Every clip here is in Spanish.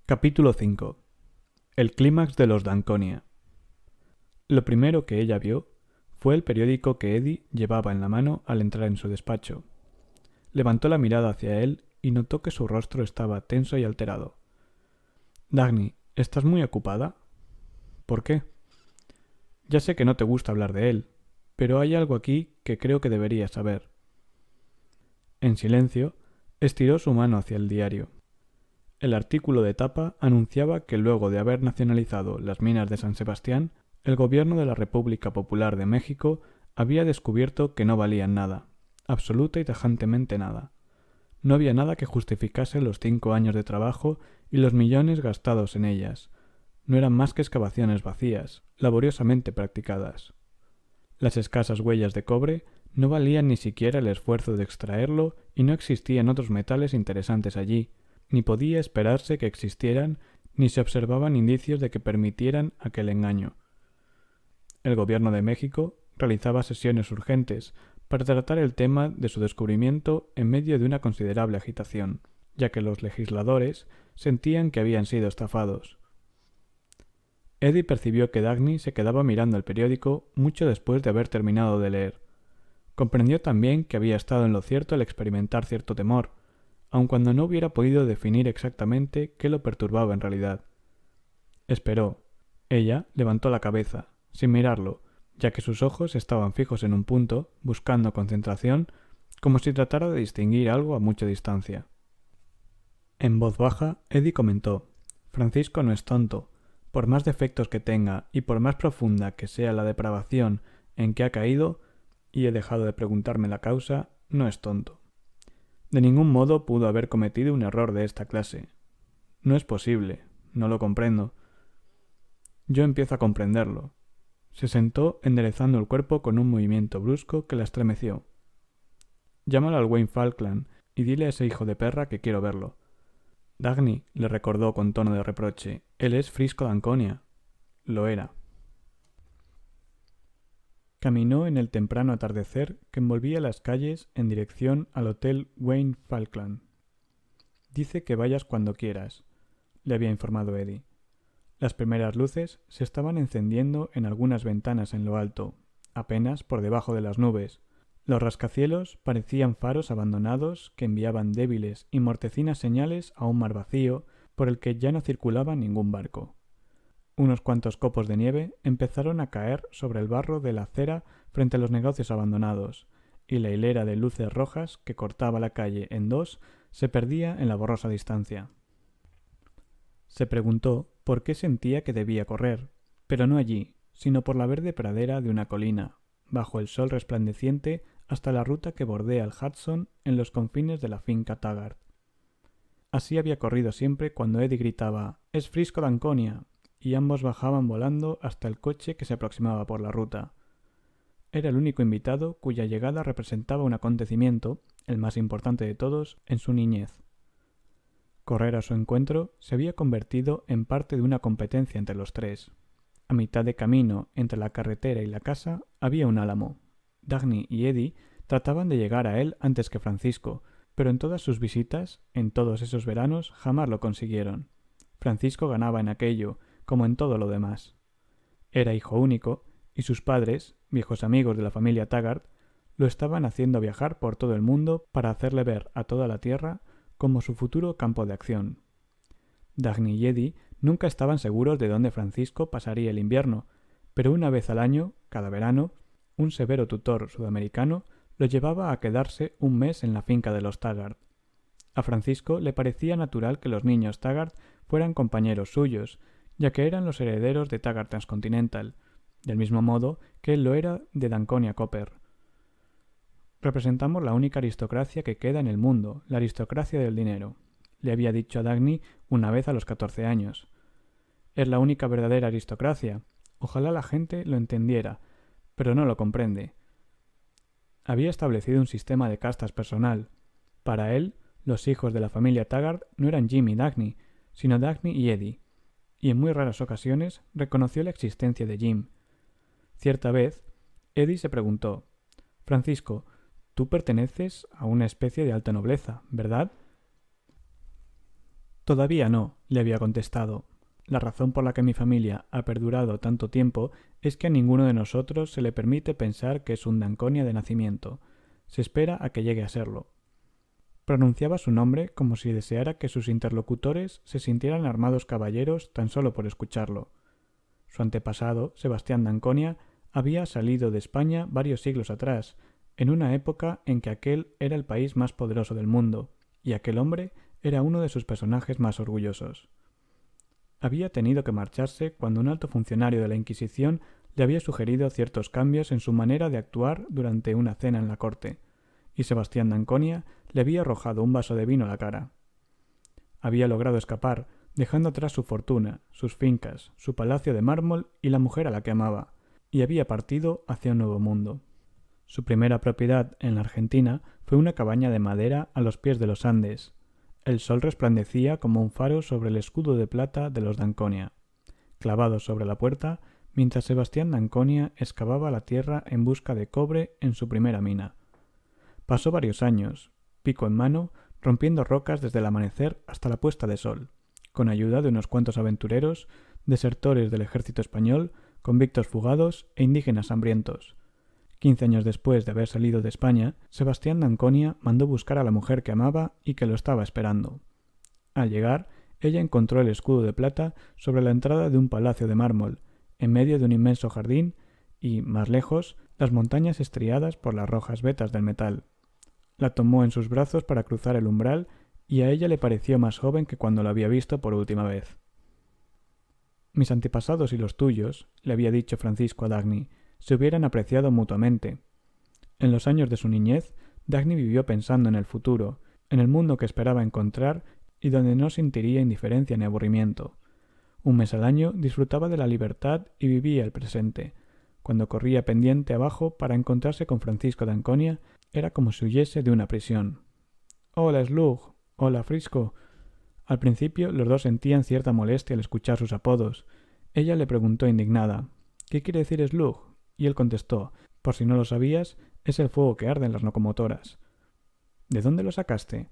Capítulo 5. El clímax de los Danconia. Lo primero que ella vio fue el periódico que Eddie llevaba en la mano al entrar en su despacho. Levantó la mirada hacia él y notó que su rostro estaba tenso y alterado. «Dagny, ¿estás muy ocupada?» «¿Por qué?» «Ya sé que no te gusta hablar de él, pero hay algo aquí que creo que deberías saber». En silencio, estiró su mano hacia el diario. El artículo de tapa anunciaba que luego de haber nacionalizado las minas de San Sebastián, el gobierno de la República Popular de México había descubierto que no valían nada, absoluta y tajantemente nada. No había nada que justificase los 5 años de trabajo y los millones gastados en ellas. No eran más que excavaciones vacías, laboriosamente practicadas. Las escasas huellas de cobre no valían ni siquiera el esfuerzo de extraerlo y no existían otros metales interesantes allí. Ni podía esperarse que existieran, ni se observaban indicios de que permitieran aquel engaño. El gobierno de México realizaba sesiones urgentes para tratar el tema de su descubrimiento en medio de una considerable agitación, ya que los legisladores sentían que habían sido estafados. Eddie percibió que Dagny se quedaba mirando el periódico mucho después de haber terminado de leer. Comprendió también que había estado en lo cierto al experimentar cierto temor, aun cuando no hubiera podido definir exactamente qué lo perturbaba en realidad. Esperó. Ella levantó la cabeza, sin mirarlo, ya que sus ojos estaban fijos en un punto, buscando concentración, como si tratara de distinguir algo a mucha distancia. En voz baja, Eddie comentó: «Francisco no es tonto. Por más defectos que tenga y por más profunda que sea la depravación en que ha caído, y he dejado de preguntarme la causa, no es tonto. De ningún modo pudo haber cometido un error de esta clase. No es posible, no lo comprendo. Yo empiezo a comprenderlo». Se sentó enderezando el cuerpo con un movimiento brusco que la estremeció. «Llámalo al Wayne Falkland y dile a ese hijo de perra que quiero verlo». «Dagny», le recordó con tono de reproche, «él es Frisco Danconia». Lo era. Caminó en el temprano atardecer que envolvía las calles en dirección al Hotel Wayne Falkland. «Dice que vayas cuando quieras», le había informado Eddie. Las primeras luces se estaban encendiendo en algunas ventanas en lo alto, apenas por debajo de las nubes. Los rascacielos parecían faros abandonados que enviaban débiles y mortecinas señales a un mar vacío por el que ya no circulaba ningún barco. Unos cuantos copos de nieve empezaron a caer sobre el barro de la acera frente a los negocios abandonados, y la hilera de luces rojas que cortaba la calle en dos se perdía en la borrosa distancia. Se preguntó por qué sentía que debía correr, pero no allí, sino por la verde pradera de una colina, bajo el sol resplandeciente hasta la ruta que bordea el Hudson en los confines de la finca Taggart. Así había corrido siempre cuando Eddie gritaba «¡Es Frisco Danconia!» y ambos bajaban volando hasta el coche que se aproximaba por la ruta. Era el único invitado cuya llegada representaba un acontecimiento, el más importante de todos, en su niñez. Correr a su encuentro se había convertido en parte de una competencia entre los tres. A mitad de camino entre la carretera y la casa había un álamo. Dagny y Eddie trataban de llegar a él antes que Francisco, pero en todas sus visitas, en todos esos veranos, jamás lo consiguieron. Francisco ganaba en aquello, como en todo lo demás. Era hijo único, y sus padres, viejos amigos de la familia Taggart, lo estaban haciendo viajar por todo el mundo para hacerle ver a toda la tierra como su futuro campo de acción. Dagny y Eddie nunca estaban seguros de dónde Francisco pasaría el invierno, pero una vez al año, cada verano, un severo tutor sudamericano lo llevaba a quedarse un mes en la finca de los Taggart. A Francisco le parecía natural que los niños Taggart fueran compañeros suyos, ya que eran los herederos de Taggart Transcontinental, del mismo modo que él lo era de Danconia Copper. «Representamos la única aristocracia que queda en el mundo, la aristocracia del dinero», le había dicho a Dagny una vez a los 14 años. «Es la única verdadera aristocracia. Ojalá la gente lo entendiera, pero no lo comprende». Había establecido un sistema de castas personal. Para él, los hijos de la familia Taggart no eran Jim y Dagny, sino Dagny y Eddie, y en muy raras ocasiones reconoció la existencia de Jim. Cierta vez, Eddie se preguntó: «Francisco, tú perteneces a una especie de alta nobleza, ¿verdad?». Todavía no, le había contestado. La razón por la que mi familia ha perdurado tanto tiempo es que a ninguno de nosotros se le permite pensar que es un Danconia de nacimiento. Se espera a que llegue a serlo. Pronunciaba su nombre como si deseara que sus interlocutores se sintieran armados caballeros tan solo por escucharlo. Su antepasado, Sebastián Danconia, había salido de España varios siglos atrás, en una época en que aquel era el país más poderoso del mundo, y aquel hombre era uno de sus personajes más orgullosos. Había tenido que marcharse cuando un alto funcionario de la Inquisición le había sugerido ciertos cambios en su manera de actuar durante una cena en la corte, y Sebastián Danconia le había arrojado un vaso de vino a la cara. Había logrado escapar, dejando atrás su fortuna, sus fincas, su palacio de mármol y la mujer a la que amaba, y había partido hacia un nuevo mundo. Su primera propiedad en la Argentina fue una cabaña de madera a los pies de los Andes. El sol resplandecía como un faro sobre el escudo de plata de los Danconia, clavado sobre la puerta, mientras Sebastián Danconia excavaba la tierra en busca de cobre en su primera mina. Pasó varios años, pico en mano, rompiendo rocas desde el amanecer hasta la puesta de sol, con ayuda de unos cuantos aventureros, desertores del ejército español, convictos fugados e indígenas hambrientos. 15 años después de haber salido de España, Sebastián Danconia mandó buscar a la mujer que amaba y que lo estaba esperando. Al llegar, ella encontró el escudo de plata sobre la entrada de un palacio de mármol, en medio de un inmenso jardín y, más lejos, las montañas estriadas por las rojas vetas del metal. La tomó en sus brazos para cruzar el umbral y a ella le pareció más joven que cuando la había visto por última vez. Mis antepasados y los tuyos, le había dicho Francisco a Dagny, se hubieran apreciado mutuamente. En los años de su niñez, Dagny vivió pensando en el futuro, en el mundo que esperaba encontrar y donde no sentiría indiferencia ni aburrimiento. Un mes al año disfrutaba de la libertad y vivía el presente. Cuando corría pendiente abajo para encontrarse con Francisco Danconia, era como si huyese de una prisión. «Hola, Slug. Hola, Frisco». Al principio los dos sentían cierta molestia al escuchar sus apodos. Ella le preguntó indignada, «¿Qué quiere decir Slug?» Y él contestó, «Por si no lo sabías, es el fuego que arde en las locomotoras». «¿De dónde lo sacaste?»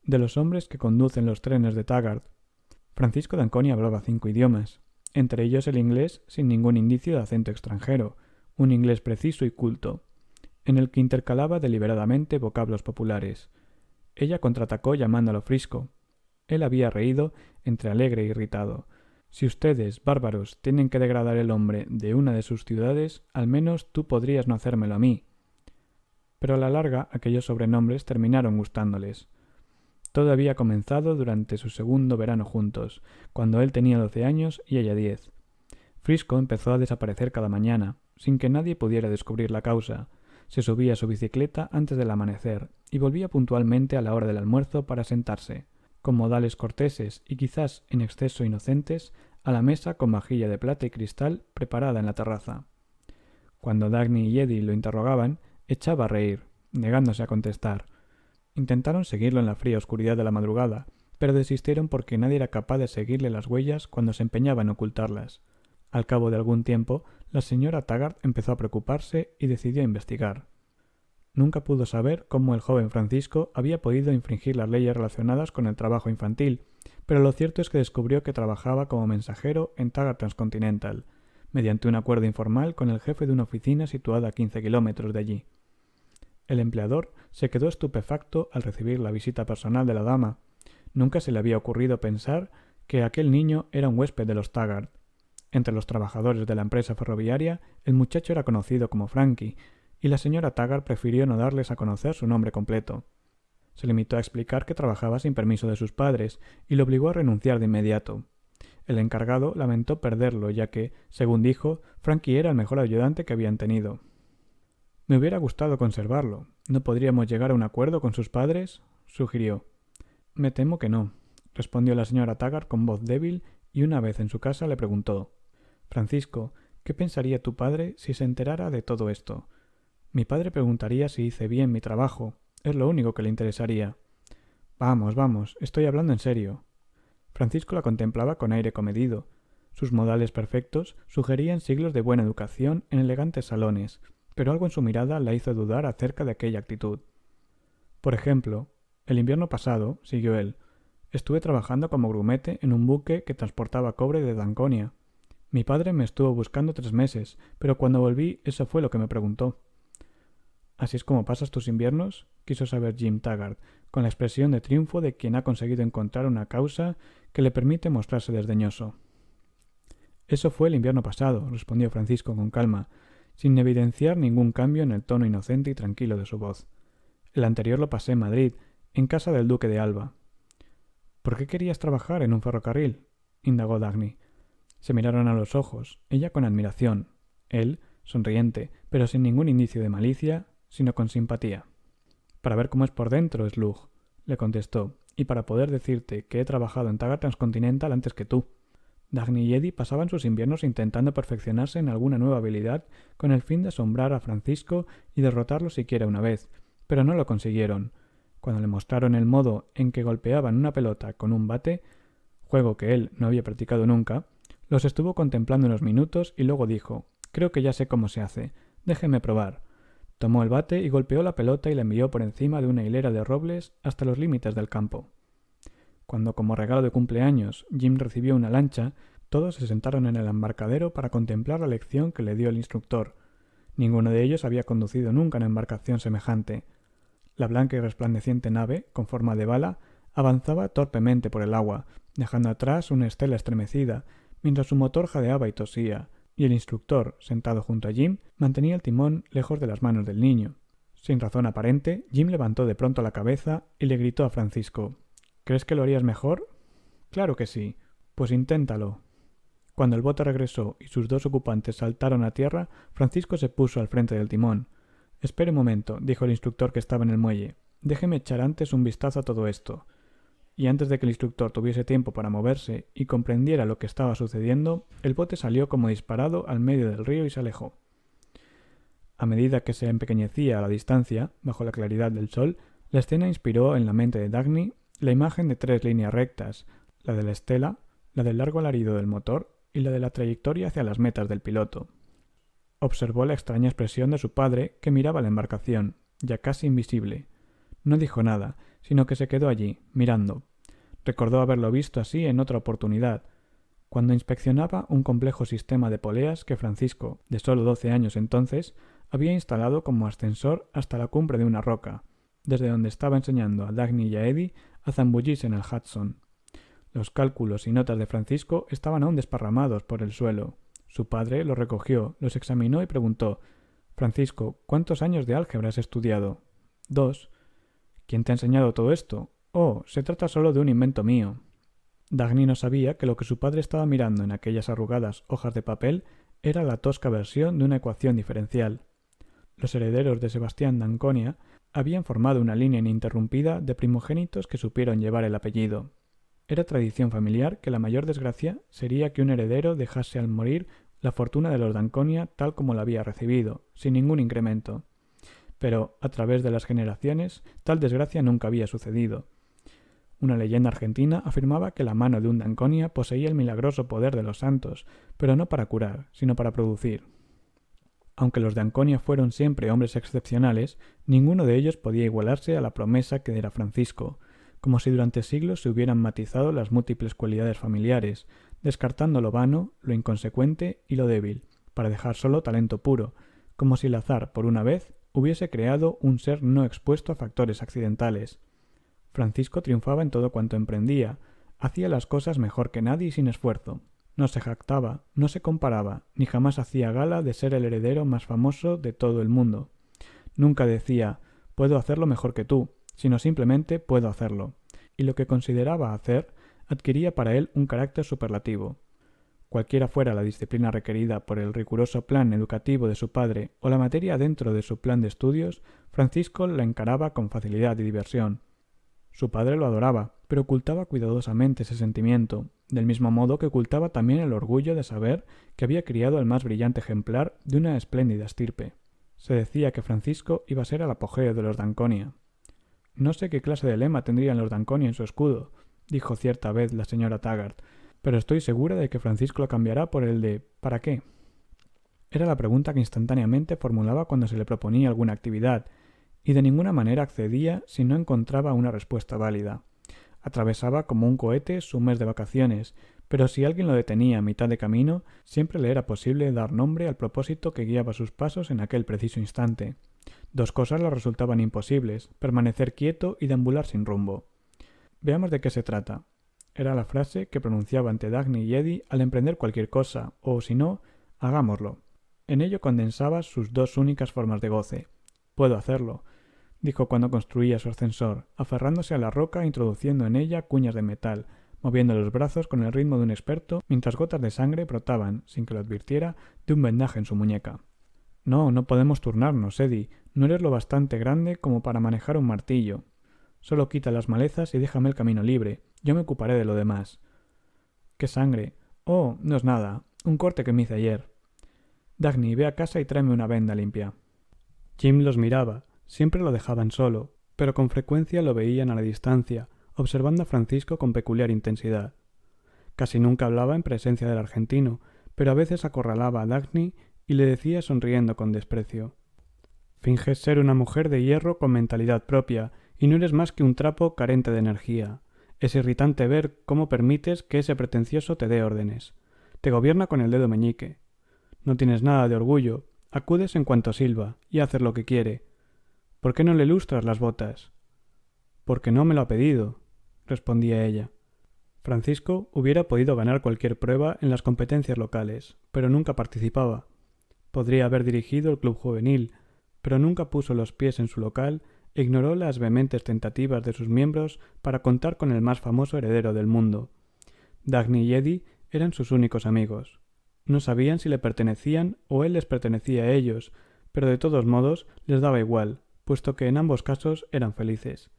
«De los hombres que conducen los trenes de Taggart». Francisco Danconia hablaba 5 idiomas, entre ellos el inglés sin ningún indicio de acento extranjero, un inglés preciso y culto, en el que intercalaba deliberadamente vocablos populares. Ella contraatacó llamándolo Frisco. Él había reído entre alegre e irritado. «Si ustedes, bárbaros, tienen que degradar el hombre de una de sus ciudades, al menos tú podrías no hacérmelo a mí». Pero a la larga aquellos sobrenombres terminaron gustándoles. Todo había comenzado durante su segundo verano juntos, cuando él tenía 12 años y ella 10. Frisco empezó a desaparecer cada mañana, sin que nadie pudiera descubrir la causa. Se subía a su bicicleta antes del amanecer y volvía puntualmente a la hora del almuerzo para sentarse, con modales corteses y quizás en exceso inocentes, a la mesa con vajilla de plata y cristal preparada en la terraza. Cuando Dagny y Eddie lo interrogaban, echaba a reír, negándose a contestar. Intentaron seguirlo en la fría oscuridad de la madrugada, pero desistieron porque nadie era capaz de seguirle las huellas cuando se empeñaba en ocultarlas. Al cabo de algún tiempo, la señora Taggart empezó a preocuparse y decidió investigar. Nunca pudo saber cómo el joven Francisco había podido infringir las leyes relacionadas con el trabajo infantil, pero lo cierto es que descubrió que trabajaba como mensajero en Taggart Transcontinental, mediante un acuerdo informal con el jefe de una oficina situada a 15 kilómetros de allí. El empleador se quedó estupefacto al recibir la visita personal de la dama. Nunca se le había ocurrido pensar que aquel niño era un huésped de los Taggart. Entre los trabajadores de la empresa ferroviaria, el muchacho era conocido como Frankie, y la señora Taggart prefirió no darles a conocer su nombre completo. Se limitó a explicar que trabajaba sin permiso de sus padres y lo obligó a renunciar de inmediato. El encargado lamentó perderlo, ya que, según dijo, Frankie era el mejor ayudante que habían tenido. «Me hubiera gustado conservarlo. ¿No podríamos llegar a un acuerdo con sus padres?», sugirió. «Me temo que no», respondió la señora Taggart con voz débil, y una vez en su casa le preguntó: «Francisco, ¿qué pensaría tu padre si se enterara de todo esto?» «Mi padre preguntaría si hice bien mi trabajo. Es lo único que le interesaría». «Vamos, vamos, estoy hablando en serio». Francisco la contemplaba con aire comedido. Sus modales perfectos sugerían siglos de buena educación en elegantes salones, pero algo en su mirada la hizo dudar acerca de aquella actitud. «Por ejemplo, el invierno pasado», siguió él, Estuve trabajando como grumete en un buque que transportaba cobre de Danconia. Mi padre me estuvo buscando 3 meses, pero cuando volví eso fue lo que me preguntó. ¿Así es como pasas tus inviernos? Quiso saber Jim Taggart, con la expresión de triunfo de quien ha conseguido encontrar una causa que le permite mostrarse desdeñoso. Eso fue el invierno pasado, respondió Francisco con calma, sin evidenciar ningún cambio en el tono inocente y tranquilo de su voz. El anterior lo pasé en Madrid, en casa del duque de Alba. ¿Por qué querías trabajar en un ferrocarril? Indagó Dagny. Se miraron a los ojos, ella con admiración, él sonriente, pero sin ningún indicio de malicia, sino con simpatía. Para ver cómo es por dentro, Slug, le contestó, y para poder decirte que he trabajado en Taggart Transcontinental antes que tú. Dagny y Eddie pasaban sus inviernos intentando perfeccionarse en alguna nueva habilidad con el fin de asombrar a Francisco y derrotarlo siquiera una vez, pero no lo consiguieron. Cuando le mostraron el modo en que golpeaban una pelota con un bate, juego que él no había practicado nunca, los estuvo contemplando unos minutos y luego dijo: «Creo que ya sé cómo se hace. Déjeme probar». Tomó el bate y golpeó la pelota y la envió por encima de una hilera de robles hasta los límites del campo. Cuando, como regalo de cumpleaños, Jim recibió una lancha, todos se sentaron en el embarcadero para contemplar la lección que le dio el instructor. Ninguno de ellos había conducido nunca una embarcación semejante. La blanca y resplandeciente nave, con forma de bala, avanzaba torpemente por el agua, dejando atrás una estela estremecida, mientras su motor jadeaba y tosía, y el instructor, sentado junto a Jim, mantenía el timón lejos de las manos del niño. Sin razón aparente, Jim levantó de pronto la cabeza y le gritó a Francisco: «¿Crees que lo harías mejor?» «Claro que sí. Pues inténtalo». Cuando el bote regresó y sus dos ocupantes saltaron a tierra, Francisco se puso al frente del timón. «Espere un momento», dijo el instructor que estaba en el muelle. «Déjeme echar antes un vistazo a todo esto». Y antes de que el instructor tuviese tiempo para moverse y comprendiera lo que estaba sucediendo, el bote salió como disparado al medio del río y se alejó. A medida que se empequeñecía a la distancia, bajo la claridad del sol, la escena inspiró en la mente de Dagny la imagen de 3 líneas rectas, la de la estela, la del largo alarido del motor y la de la trayectoria hacia las metas del piloto. Observó la extraña expresión de su padre, que miraba la embarcación, ya casi invisible. No dijo nada, sino que se quedó allí, mirando. Recordó haberlo visto así en otra oportunidad, cuando inspeccionaba un complejo sistema de poleas que Francisco, de solo 12 años entonces, había instalado como ascensor hasta la cumbre de una roca, desde donde estaba enseñando a Dagny y a Eddie a zambullirse en el Hudson. Los cálculos y notas de Francisco estaban aún desparramados por el suelo. Su padre los recogió, los examinó y preguntó: «Francisco, ¿cuántos años de álgebra has estudiado?» «2». «¿Quién te ha enseñado todo esto?» «Oh, se trata solo de un invento mío». Dagny no sabía que lo que su padre estaba mirando en aquellas arrugadas hojas de papel era la tosca versión de una ecuación diferencial. Los herederos de Sebastián d'Anconia habían formado una línea ininterrumpida de primogénitos que supieron llevar el apellido. Era tradición familiar que la mayor desgracia sería que un heredero dejase al morir la fortuna de los d'Anconia tal como la había recibido, sin ningún incremento. Pero, a través de las generaciones, tal desgracia nunca había sucedido. Una leyenda argentina afirmaba que la mano de un d'Anconia poseía el milagroso poder de los santos, pero no para curar, sino para producir. Aunque los d'Anconia fueron siempre hombres excepcionales, ninguno de ellos podía igualarse a la promesa que era Francisco, como si durante siglos se hubieran matizado las múltiples cualidades familiares, descartando lo vano, lo inconsecuente y lo débil, para dejar solo talento puro, como si el azar, por una vez, hubiese creado un ser no expuesto a factores accidentales. Francisco triunfaba en todo cuanto emprendía, hacía las cosas mejor que nadie y sin esfuerzo. No se jactaba, no se comparaba, ni jamás hacía gala de ser el heredero más famoso de todo el mundo. Nunca decía: «Puedo hacerlo mejor que tú», sino simplemente «puedo hacerlo», y lo que consideraba hacer adquiría para él un carácter superlativo. Cualquiera fuera la disciplina requerida por el riguroso plan educativo de su padre o la materia dentro de su plan de estudios, Francisco la encaraba con facilidad y diversión. Su padre lo adoraba, pero ocultaba cuidadosamente ese sentimiento, del mismo modo que ocultaba también el orgullo de saber que había criado al más brillante ejemplar de una espléndida estirpe. Se decía que Francisco iba a ser el apogeo de los d'Anconia. «No sé qué clase de lema tendrían los d'Anconia en su escudo», dijo cierta vez la señora Taggart, «pero estoy segura de que Francisco lo cambiará por el de ¿para qué?». Era la pregunta que instantáneamente formulaba cuando se le proponía alguna actividad, y de ninguna manera accedía si no encontraba una respuesta válida. Atravesaba como un cohete su mes de vacaciones, pero si alguien lo detenía a mitad de camino, siempre le era posible dar nombre al propósito que guiaba sus pasos en aquel preciso instante. Dos cosas le resultaban imposibles: permanecer quieto y deambular sin rumbo. Veamos de qué se trata. Era la frase que pronunciaba ante Dagny y Eddie al emprender cualquier cosa, o si no, hagámoslo. En ello condensaba sus dos únicas formas de goce. Puedo hacerlo, dijo cuando construía su ascensor, aferrándose a la roca e introduciendo en ella cuñas de metal, moviendo los brazos con el ritmo de un experto mientras gotas de sangre brotaban, sin que lo advirtiera, de un vendaje en su muñeca. No, no podemos turnarnos, Eddie. No eres lo bastante grande como para manejar un martillo. Solo quita las malezas y déjame el camino libre. Yo me ocuparé de lo demás. ¿Qué sangre? Oh, no es nada. Un corte que me hice ayer. Dagny, ve a casa y tráeme una venda limpia. Jim los miraba. Siempre lo dejaban solo, pero con frecuencia lo veían a la distancia, observando a Francisco con peculiar intensidad. Casi nunca hablaba en presencia del argentino, pero a veces acorralaba a Dagny y le decía sonriendo con desprecio: «Finges ser una mujer de hierro con mentalidad propia, y no eres más que un trapo carente de energía. Es irritante ver cómo permites que ese pretencioso te dé órdenes. Te gobierna con el dedo meñique. No tienes nada de orgullo, acudes en cuanto silba, y haces lo que quiere. ¿Por qué no le lustras las botas?» «Porque no me lo ha pedido», respondía ella. Francisco hubiera podido ganar cualquier prueba en las competencias locales, pero nunca participaba. Podría haber dirigido el club juvenil, pero nunca puso los pies en su local e ignoró las vehementes tentativas de sus miembros para contar con el más famoso heredero del mundo. Dagny y Eddie eran sus únicos amigos. No sabían si le pertenecían o él les pertenecía a ellos, pero de todos modos les daba igual, puesto que en ambos casos eran felices.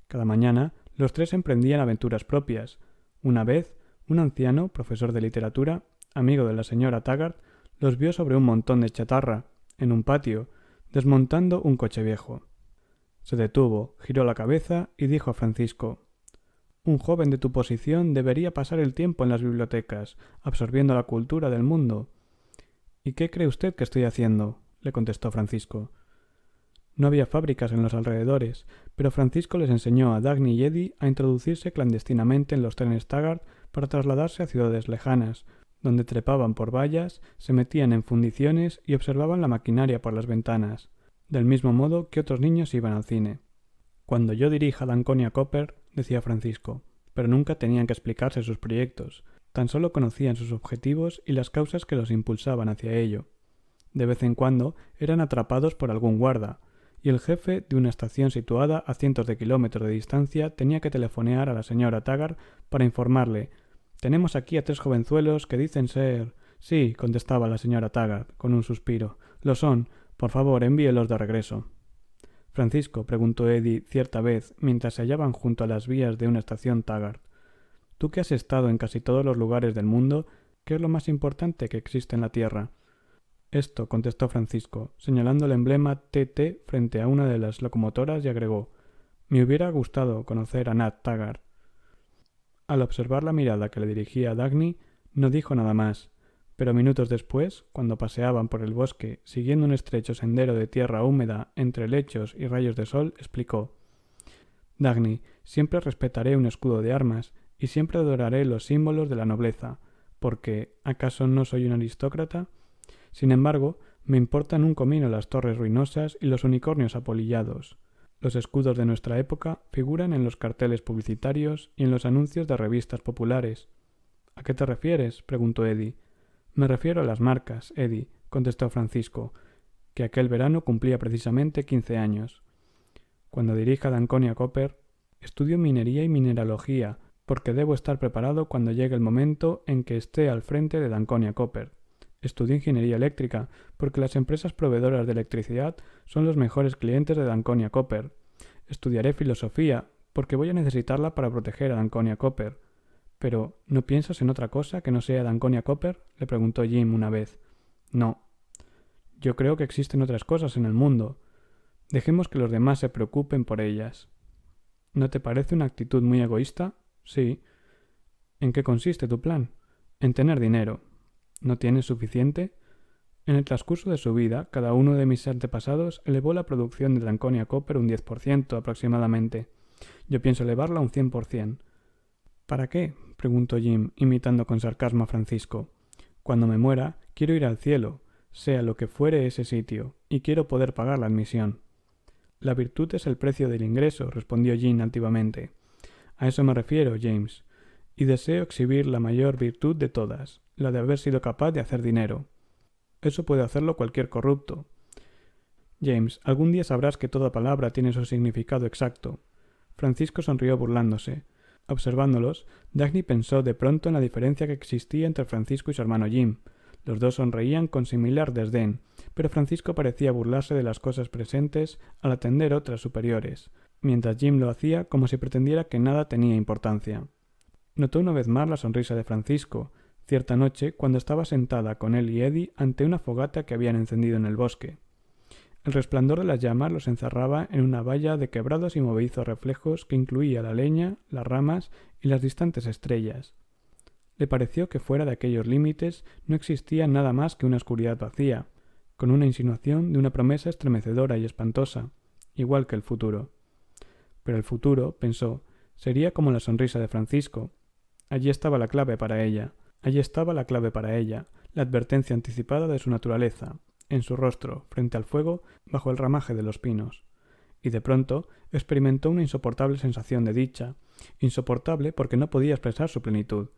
Cada mañana los tres emprendían aventuras propias. Una vez, un anciano, profesor de literatura, amigo de la señora Taggart, los vio sobre un montón de chatarra, en un patio, desmontando un coche viejo. Se detuvo, giró la cabeza y dijo a Francisco: «Un joven de tu posición debería pasar el tiempo en las bibliotecas, absorbiendo la cultura del mundo». «¿Y qué cree usted que estoy haciendo?», le contestó Francisco. No había fábricas en los alrededores, pero Francisco les enseñó a Dagny y Eddie a introducirse clandestinamente en los trenes Taggart para trasladarse a ciudades lejanas, donde trepaban por vallas, se metían en fundiciones y observaban la maquinaria por las ventanas, del mismo modo que otros niños iban al cine. «Cuando yo dirija Danconia Copper», decía Francisco, pero nunca tenían que explicarse sus proyectos, tan solo conocían sus objetivos y las causas que los impulsaban hacia ello. De vez en cuando eran atrapados por algún guarda, y el jefe de una estación situada a cientos de kilómetros de distancia tenía que telefonear a la señora Taggart para informarle: «Tenemos aquí a 3 jovenzuelos que dicen ser...». «Sí», contestaba la señora Taggart, con un suspiro. «Lo son. Por favor, envíelos de regreso». «Francisco», preguntó Eddie cierta vez, mientras se hallaban junto a las vías de una estación Taggart, «tú que has estado en casi todos los lugares del mundo, ¿qué es lo más importante que existe en la Tierra?». «Esto», contestó Francisco, señalando el emblema TT frente a una de las locomotoras, y agregó: «Me hubiera gustado conocer a Nat Taggart». Al observar la mirada que le dirigía a Dagny, no dijo nada más, pero minutos después, cuando paseaban por el bosque siguiendo un estrecho sendero de tierra húmeda entre lechos y rayos de sol, explicó: «Dagny, siempre respetaré un escudo de armas y siempre adoraré los símbolos de la nobleza, porque ¿acaso no soy un aristócrata? Sin embargo, me importan un comino las torres ruinosas y los unicornios apolillados. Los escudos de nuestra época figuran en los carteles publicitarios y en los anuncios de revistas populares». «¿A qué te refieres?», preguntó Eddie. «Me refiero a las marcas, Eddie», contestó Francisco, que aquel verano cumplía precisamente 15 años. «Cuando dirija Danconia Copper, estudio minería y mineralogía, porque debo estar preparado cuando llegue el momento en que esté al frente de Danconia Copper. Estudio ingeniería eléctrica, porque las empresas proveedoras de electricidad son los mejores clientes de Danconia Copper. Estudiaré filosofía, porque voy a necesitarla para proteger a Danconia Copper». «¿Pero no piensas en otra cosa que no sea Danconia Copper?», le preguntó Jim una vez. «No. Yo creo que existen otras cosas en el mundo. Dejemos que los demás se preocupen por ellas». «¿No te parece una actitud muy egoísta?». «Sí». «¿En qué consiste tu plan?». «En tener dinero». «¿No tienes suficiente?». «En el transcurso de su vida, cada uno de mis antepasados elevó la producción de Danconia Copper un 10% aproximadamente. Yo pienso elevarla a un 100%. ¿Para qué? Preguntó Jim, imitando con sarcasmo a Francisco. Cuando me muera, quiero ir al cielo, sea lo que fuere ese sitio, y quiero poder pagar la admisión. La virtud es el precio del ingreso, respondió Jim altivamente. A eso me refiero, James, y deseo exhibir la mayor virtud de todas, la de haber sido capaz de hacer dinero. Eso puede hacerlo cualquier corrupto. James, algún día sabrás que toda palabra tiene su significado exacto. Francisco sonrió burlándose. Observándolos, Dagny pensó de pronto en la diferencia que existía entre Francisco y su hermano Jim. Los dos sonreían con similar desdén, pero Francisco parecía burlarse de las cosas presentes al atender otras superiores, mientras Jim lo hacía como si pretendiera que nada tenía importancia. Notó una vez más la sonrisa de Francisco, cierta noche cuando estaba sentada con él y Eddie ante una fogata que habían encendido en el bosque. El resplandor de las llamas los encerraba en una valla de quebrados y movedizos reflejos que incluía la leña, las ramas y las distantes estrellas. Le pareció que fuera de aquellos límites no existía nada más que una oscuridad vacía, con una insinuación de una promesa estremecedora y espantosa, igual que el futuro. Pero el futuro, pensó, sería como la sonrisa de Francisco. Allí estaba la clave para ella, la advertencia anticipada de su naturaleza, en su rostro, frente al fuego, bajo el ramaje de los pinos. Y de pronto experimentó una insoportable sensación de dicha, insoportable porque no podía expresar su plenitud.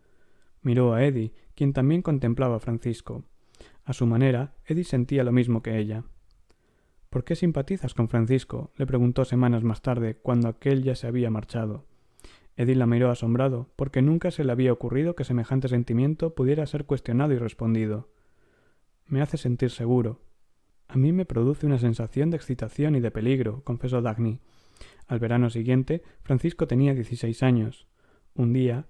Miró a Eddie, quien también contemplaba a Francisco. A su manera, Eddie sentía lo mismo que ella. ¿Por qué simpatizas con Francisco?, le preguntó semanas más tarde, cuando aquél ya se había marchado. Eddie la miró asombrado, porque nunca se le había ocurrido que semejante sentimiento pudiera ser cuestionado y respondido. Me hace sentir seguro. A mí me produce una sensación de excitación y de peligro, confesó Dagny. Al verano siguiente, Francisco tenía 16 años. Un día,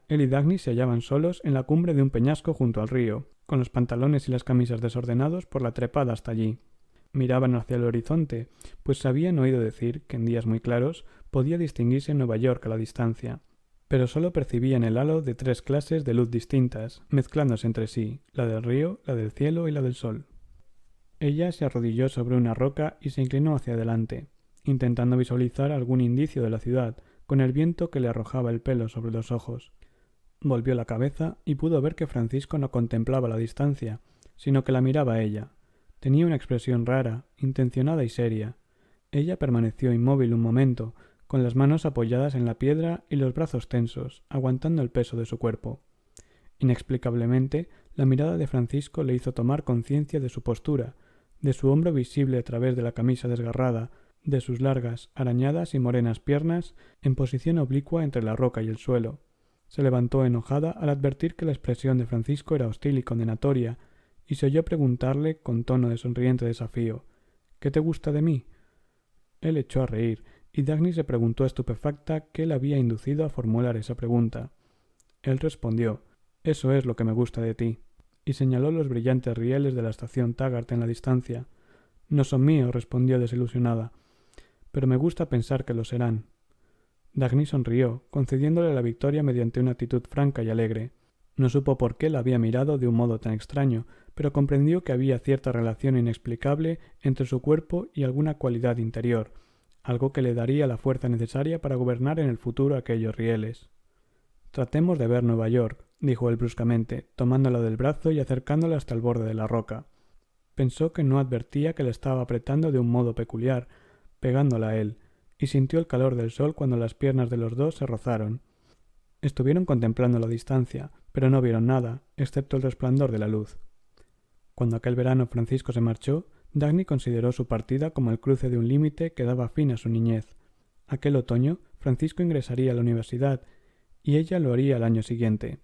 él y Dagny se hallaban solos en la cumbre de un peñasco junto al río, con los pantalones y las camisas desordenados por la trepada hasta allí. Miraban hacia el horizonte, pues se habían oído decir que en días muy claros podía distinguirse Nueva York a la distancia. Pero sólo percibían el halo de 3 clases de luz distintas, mezclándose entre sí, la del río, la del cielo y la del sol. Ella se arrodilló sobre una roca y se inclinó hacia adelante, intentando visualizar algún indicio de la ciudad, con el viento que le arrojaba el pelo sobre los ojos. Volvió la cabeza y pudo ver que Francisco no contemplaba la distancia, sino que la miraba a ella. Tenía una expresión rara, intencionada y seria. Ella permaneció inmóvil un momento, con las manos apoyadas en la piedra y los brazos tensos, aguantando el peso de su cuerpo. Inexplicablemente, la mirada de Francisco le hizo tomar conciencia de su postura, de su hombro visible a través de la camisa desgarrada, de sus largas, arañadas y morenas piernas en posición oblicua entre la roca y el suelo. Se levantó enojada al advertir que la expresión de Francisco era hostil y condenatoria, y se oyó preguntarle con tono de sonriente desafío: ¿Qué te gusta de mí? Él echó a reír, y Dagny se preguntó estupefacta qué le había inducido a formular esa pregunta. Él respondió: «Eso es lo que me gusta de ti», y señaló los brillantes rieles de la estación Taggart en la distancia. «No son míos», respondió desilusionada, «pero me gusta pensar que lo serán». Dagny sonrió, concediéndole la victoria mediante una actitud franca y alegre. No supo por qué la había mirado de un modo tan extraño, pero comprendió que había cierta relación inexplicable entre su cuerpo y alguna cualidad interior, algo que le daría la fuerza necesaria para gobernar en el futuro aquellos rieles. «Tratemos de ver Nueva York», dijo él bruscamente, tomándola del brazo y acercándola hasta el borde de la roca. Pensó que no advertía que la estaba apretando de un modo peculiar, pegándola a él, y sintió el calor del sol cuando las piernas de los dos se rozaron. Estuvieron contemplando la distancia, pero no vieron nada, excepto el resplandor de la luz. Cuando aquel verano Francisco se marchó, Dagny consideró su partida como el cruce de un límite que daba fin a su niñez. Aquel otoño, Francisco ingresaría a la universidad, y ella lo haría al año siguiente.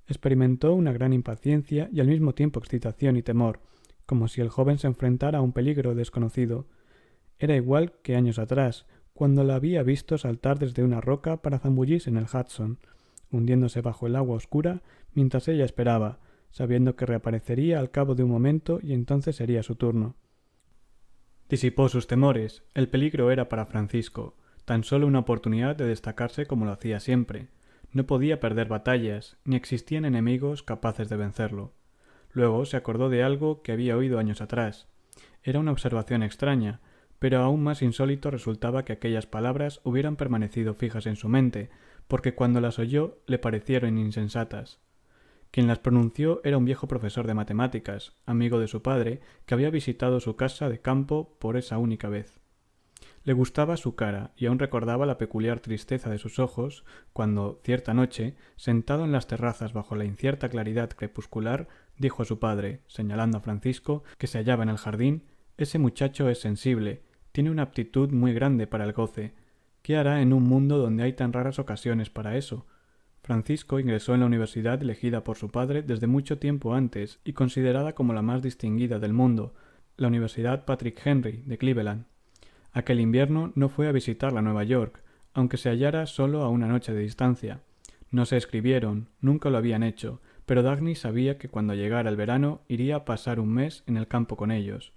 Experimentó una gran impaciencia y al mismo tiempo excitación y temor, como si el joven se enfrentara a un peligro desconocido. Era igual que años atrás, cuando la había visto saltar desde una roca para zambullirse en el Hudson, hundiéndose bajo el agua oscura mientras ella esperaba, sabiendo que reaparecería al cabo de un momento y entonces sería su turno. Disipó sus temores. El peligro era para Francisco, tan solo una oportunidad de destacarse como lo hacía siempre. No podía perder batallas, ni existían enemigos capaces de vencerlo. Luego se acordó de algo que había oído años atrás. Era una observación extraña, pero aún más insólito resultaba que aquellas palabras hubieran permanecido fijas en su mente, porque cuando las oyó le parecieron insensatas. Quien las pronunció era un viejo profesor de matemáticas, amigo de su padre, que había visitado su casa de campo por esa única vez. Le gustaba su cara y aún recordaba la peculiar tristeza de sus ojos cuando, cierta noche, sentado en las terrazas bajo la incierta claridad crepuscular, dijo a su padre, señalando a Francisco, que se hallaba en el jardín: «Ese muchacho es sensible, tiene una aptitud muy grande para el goce. ¿Qué hará en un mundo donde hay tan raras ocasiones para eso?» Francisco ingresó en la universidad elegida por su padre desde mucho tiempo antes y considerada como la más distinguida del mundo, la Universidad Patrick Henry de Cleveland. Aquel invierno no fue a visitarla a Nueva York, aunque se hallara solo a una noche de distancia. No se escribieron, nunca lo habían hecho, pero Dagny sabía que cuando llegara el verano iría a pasar un mes en el campo con ellos.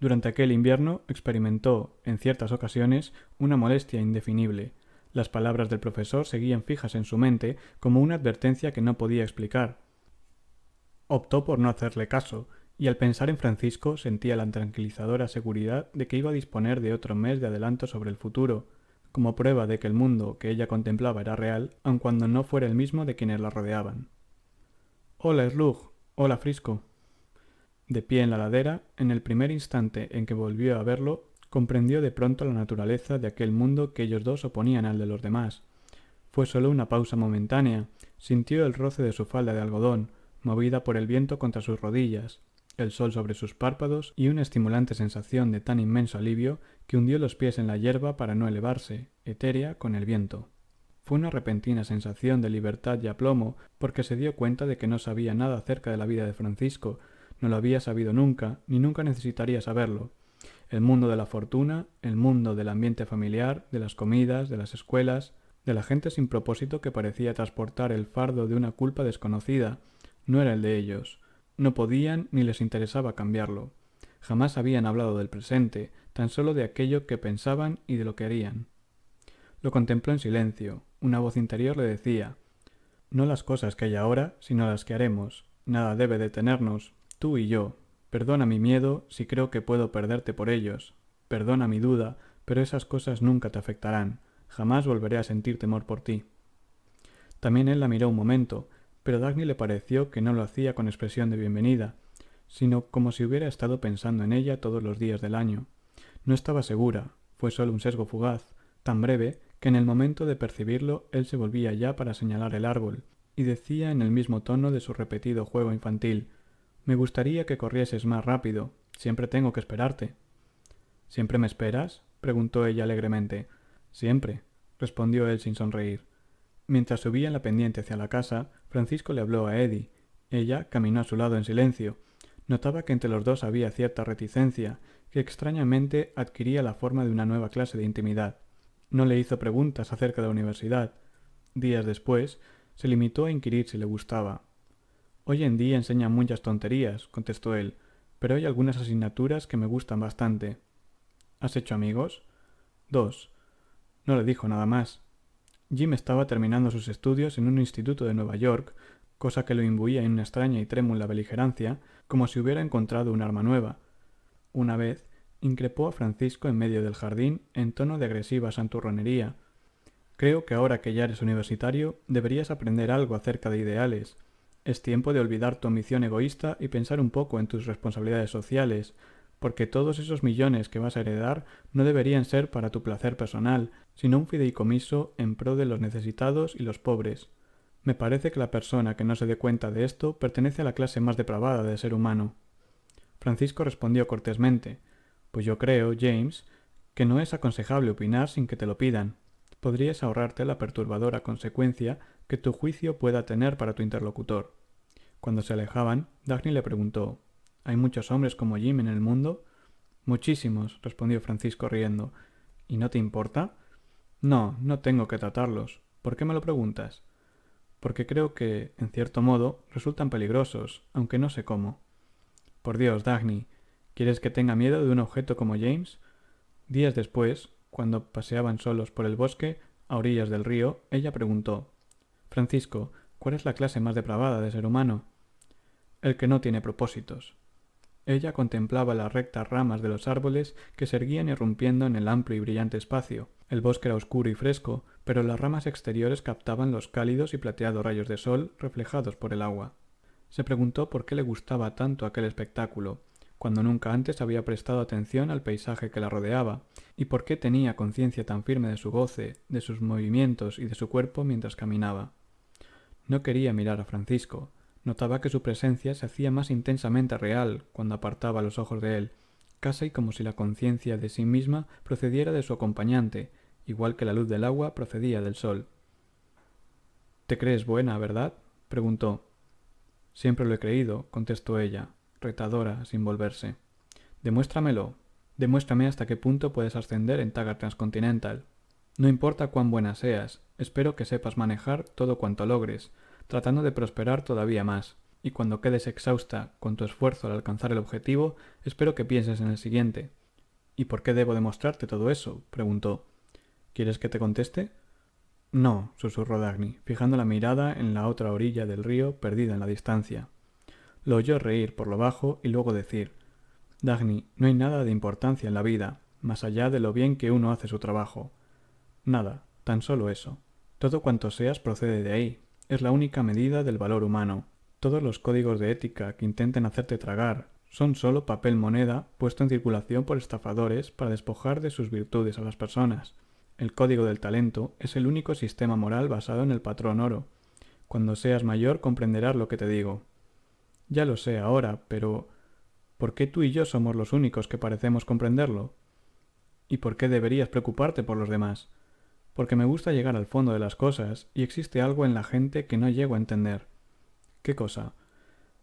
Durante aquel invierno experimentó, en ciertas ocasiones, una molestia indefinible. Las palabras del profesor seguían fijas en su mente como una advertencia que no podía explicar. Optó por no hacerle caso, y al pensar en Francisco sentía la tranquilizadora seguridad de que iba a disponer de otro mes de adelanto sobre el futuro, como prueba de que el mundo que ella contemplaba era real, aun cuando no fuera el mismo de quienes la rodeaban. «Hola, Slug. Hola, Frisco». De pie en la ladera, en el primer instante en que volvió a verlo, comprendió de pronto la naturaleza de aquel mundo que ellos dos oponían al de los demás. Fue solo una pausa momentánea. Sintió el roce de su falda de algodón, movida por el viento contra sus rodillas, el sol sobre sus párpados y una estimulante sensación de tan inmenso alivio que hundió los pies en la hierba para no elevarse, etérea, con el viento. Fue una repentina sensación de libertad y aplomo, porque se dio cuenta de que no sabía nada acerca de la vida de Francisco, no lo había sabido nunca, ni nunca necesitaría saberlo. El mundo de la fortuna, el mundo del ambiente familiar, de las comidas, de las escuelas, de la gente sin propósito que parecía transportar el fardo de una culpa desconocida, no era el de ellos. No podían ni les interesaba cambiarlo. Jamás habían hablado del presente, tan solo de aquello que pensaban y de lo que harían. Lo contempló en silencio. Una voz interior le decía: «No las cosas que hay ahora, sino las que haremos. Nada debe detenernos, tú y yo. Perdona mi miedo si creo que puedo perderte por ellos. Perdona mi duda, pero esas cosas nunca te afectarán. Jamás volveré a sentir temor por ti». También él la miró un momento, pero Dagny le pareció que no lo hacía con expresión de bienvenida, sino como si hubiera estado pensando en ella todos los días del año. No estaba segura, fue solo un sesgo fugaz, tan breve que en el momento de percibirlo él se volvía ya para señalar el árbol, y decía en el mismo tono de su repetido juego infantil: «Me gustaría que corrieses más rápido. Siempre tengo que esperarte». «¿Siempre me esperas?», preguntó ella alegremente. «Siempre», respondió él sin sonreír. Mientras subía en la pendiente hacia la casa, Francisco le habló a Eddie. Ella caminó a su lado en silencio. Notaba que entre los dos había cierta reticencia, que extrañamente adquiría la forma de una nueva clase de intimidad. No le hizo preguntas acerca de la universidad. Días después, se limitó a inquirir si le gustaba. «Hoy en día enseñan muchas tonterías», contestó él, «pero hay algunas asignaturas que me gustan bastante». «¿Has hecho amigos?» «2». No le dijo nada más. Jim estaba terminando sus estudios en un instituto de Nueva York, cosa que lo imbuía en una extraña y trémula beligerancia, como si hubiera encontrado un arma nueva. Una vez, increpó a Francisco en medio del jardín en tono de agresiva santurronería. «Creo que ahora que ya eres universitario, deberías aprender algo acerca de ideales. Es tiempo de olvidar tu ambición egoísta y pensar un poco en tus responsabilidades sociales, porque todos esos millones que vas a heredar no deberían ser para tu placer personal, sino un fideicomiso en pro de los necesitados y los pobres. Me parece que la persona que no se dé cuenta de esto pertenece a la clase más depravada del ser humano». Francisco respondió cortésmente: «Pues yo creo, James, que no es aconsejable opinar sin que te lo pidan. Podrías ahorrarte la perturbadora consecuencia que tu juicio pueda tener para tu interlocutor». Cuando se alejaban, Dagny le preguntó: «¿Hay muchos hombres como Jim en el mundo?» «Muchísimos», respondió Francisco riendo. «¿Y no te importa?» «No, no tengo que tratarlos. ¿Por qué me lo preguntas?» «Porque creo que, en cierto modo, resultan peligrosos, aunque no sé cómo». «Por Dios, Dagny, ¿quieres que tenga miedo de un objeto como James?» Días después, cuando paseaban solos por el bosque, a orillas del río, ella preguntó: «Francisco, ¿cuál es la clase más depravada de ser humano?» «El que no tiene propósitos». Ella contemplaba las rectas ramas de los árboles que se erguían irrumpiendo en el amplio y brillante espacio. El bosque era oscuro y fresco, pero las ramas exteriores captaban los cálidos y plateados rayos de sol reflejados por el agua. Se preguntó por qué le gustaba tanto aquel espectáculo, cuando nunca antes había prestado atención al paisaje que la rodeaba, y por qué tenía conciencia tan firme de su goce, de sus movimientos y de su cuerpo mientras caminaba. No quería mirar a Francisco. Notaba que su presencia se hacía más intensamente real cuando apartaba los ojos de él, casi como si la conciencia de sí misma procediera de su acompañante, igual que la luz del agua procedía del sol. ¿Te crees buena, verdad? Preguntó. Siempre lo he creído, contestó ella, retadora, sin volverse. Demuéstramelo. Demuéstrame hasta qué punto puedes ascender en Taggart Transcontinental. No importa cuán buena seas, espero que sepas manejar todo cuanto logres, tratando de prosperar todavía más, y cuando quedes exhausta con tu esfuerzo al alcanzar el objetivo, espero que pienses en el siguiente. ¿Y por qué debo demostrarte todo eso? Preguntó. ¿Quieres que te conteste? No, susurró Dagny, fijando la mirada en la otra orilla del río perdida en la distancia. Lo oyó reír por lo bajo y luego decir: Dagny, no hay nada de importancia en la vida, más allá de lo bien que uno hace su trabajo. Nada, tan solo eso. Todo cuanto seas procede de ahí. Es la única medida del valor humano. Todos los códigos de ética que intenten hacerte tragar son solo papel moneda puesto en circulación por estafadores para despojar de sus virtudes a las personas. El código del talento es el único sistema moral basado en el patrón oro. Cuando seas mayor comprenderás lo que te digo. Ya lo sé ahora, pero ¿por qué tú y yo somos los únicos que parecemos comprenderlo? ¿Y por qué deberías preocuparte por los demás? Porque me gusta llegar al fondo de las cosas y existe algo en la gente que no llego a entender. ¿Qué cosa?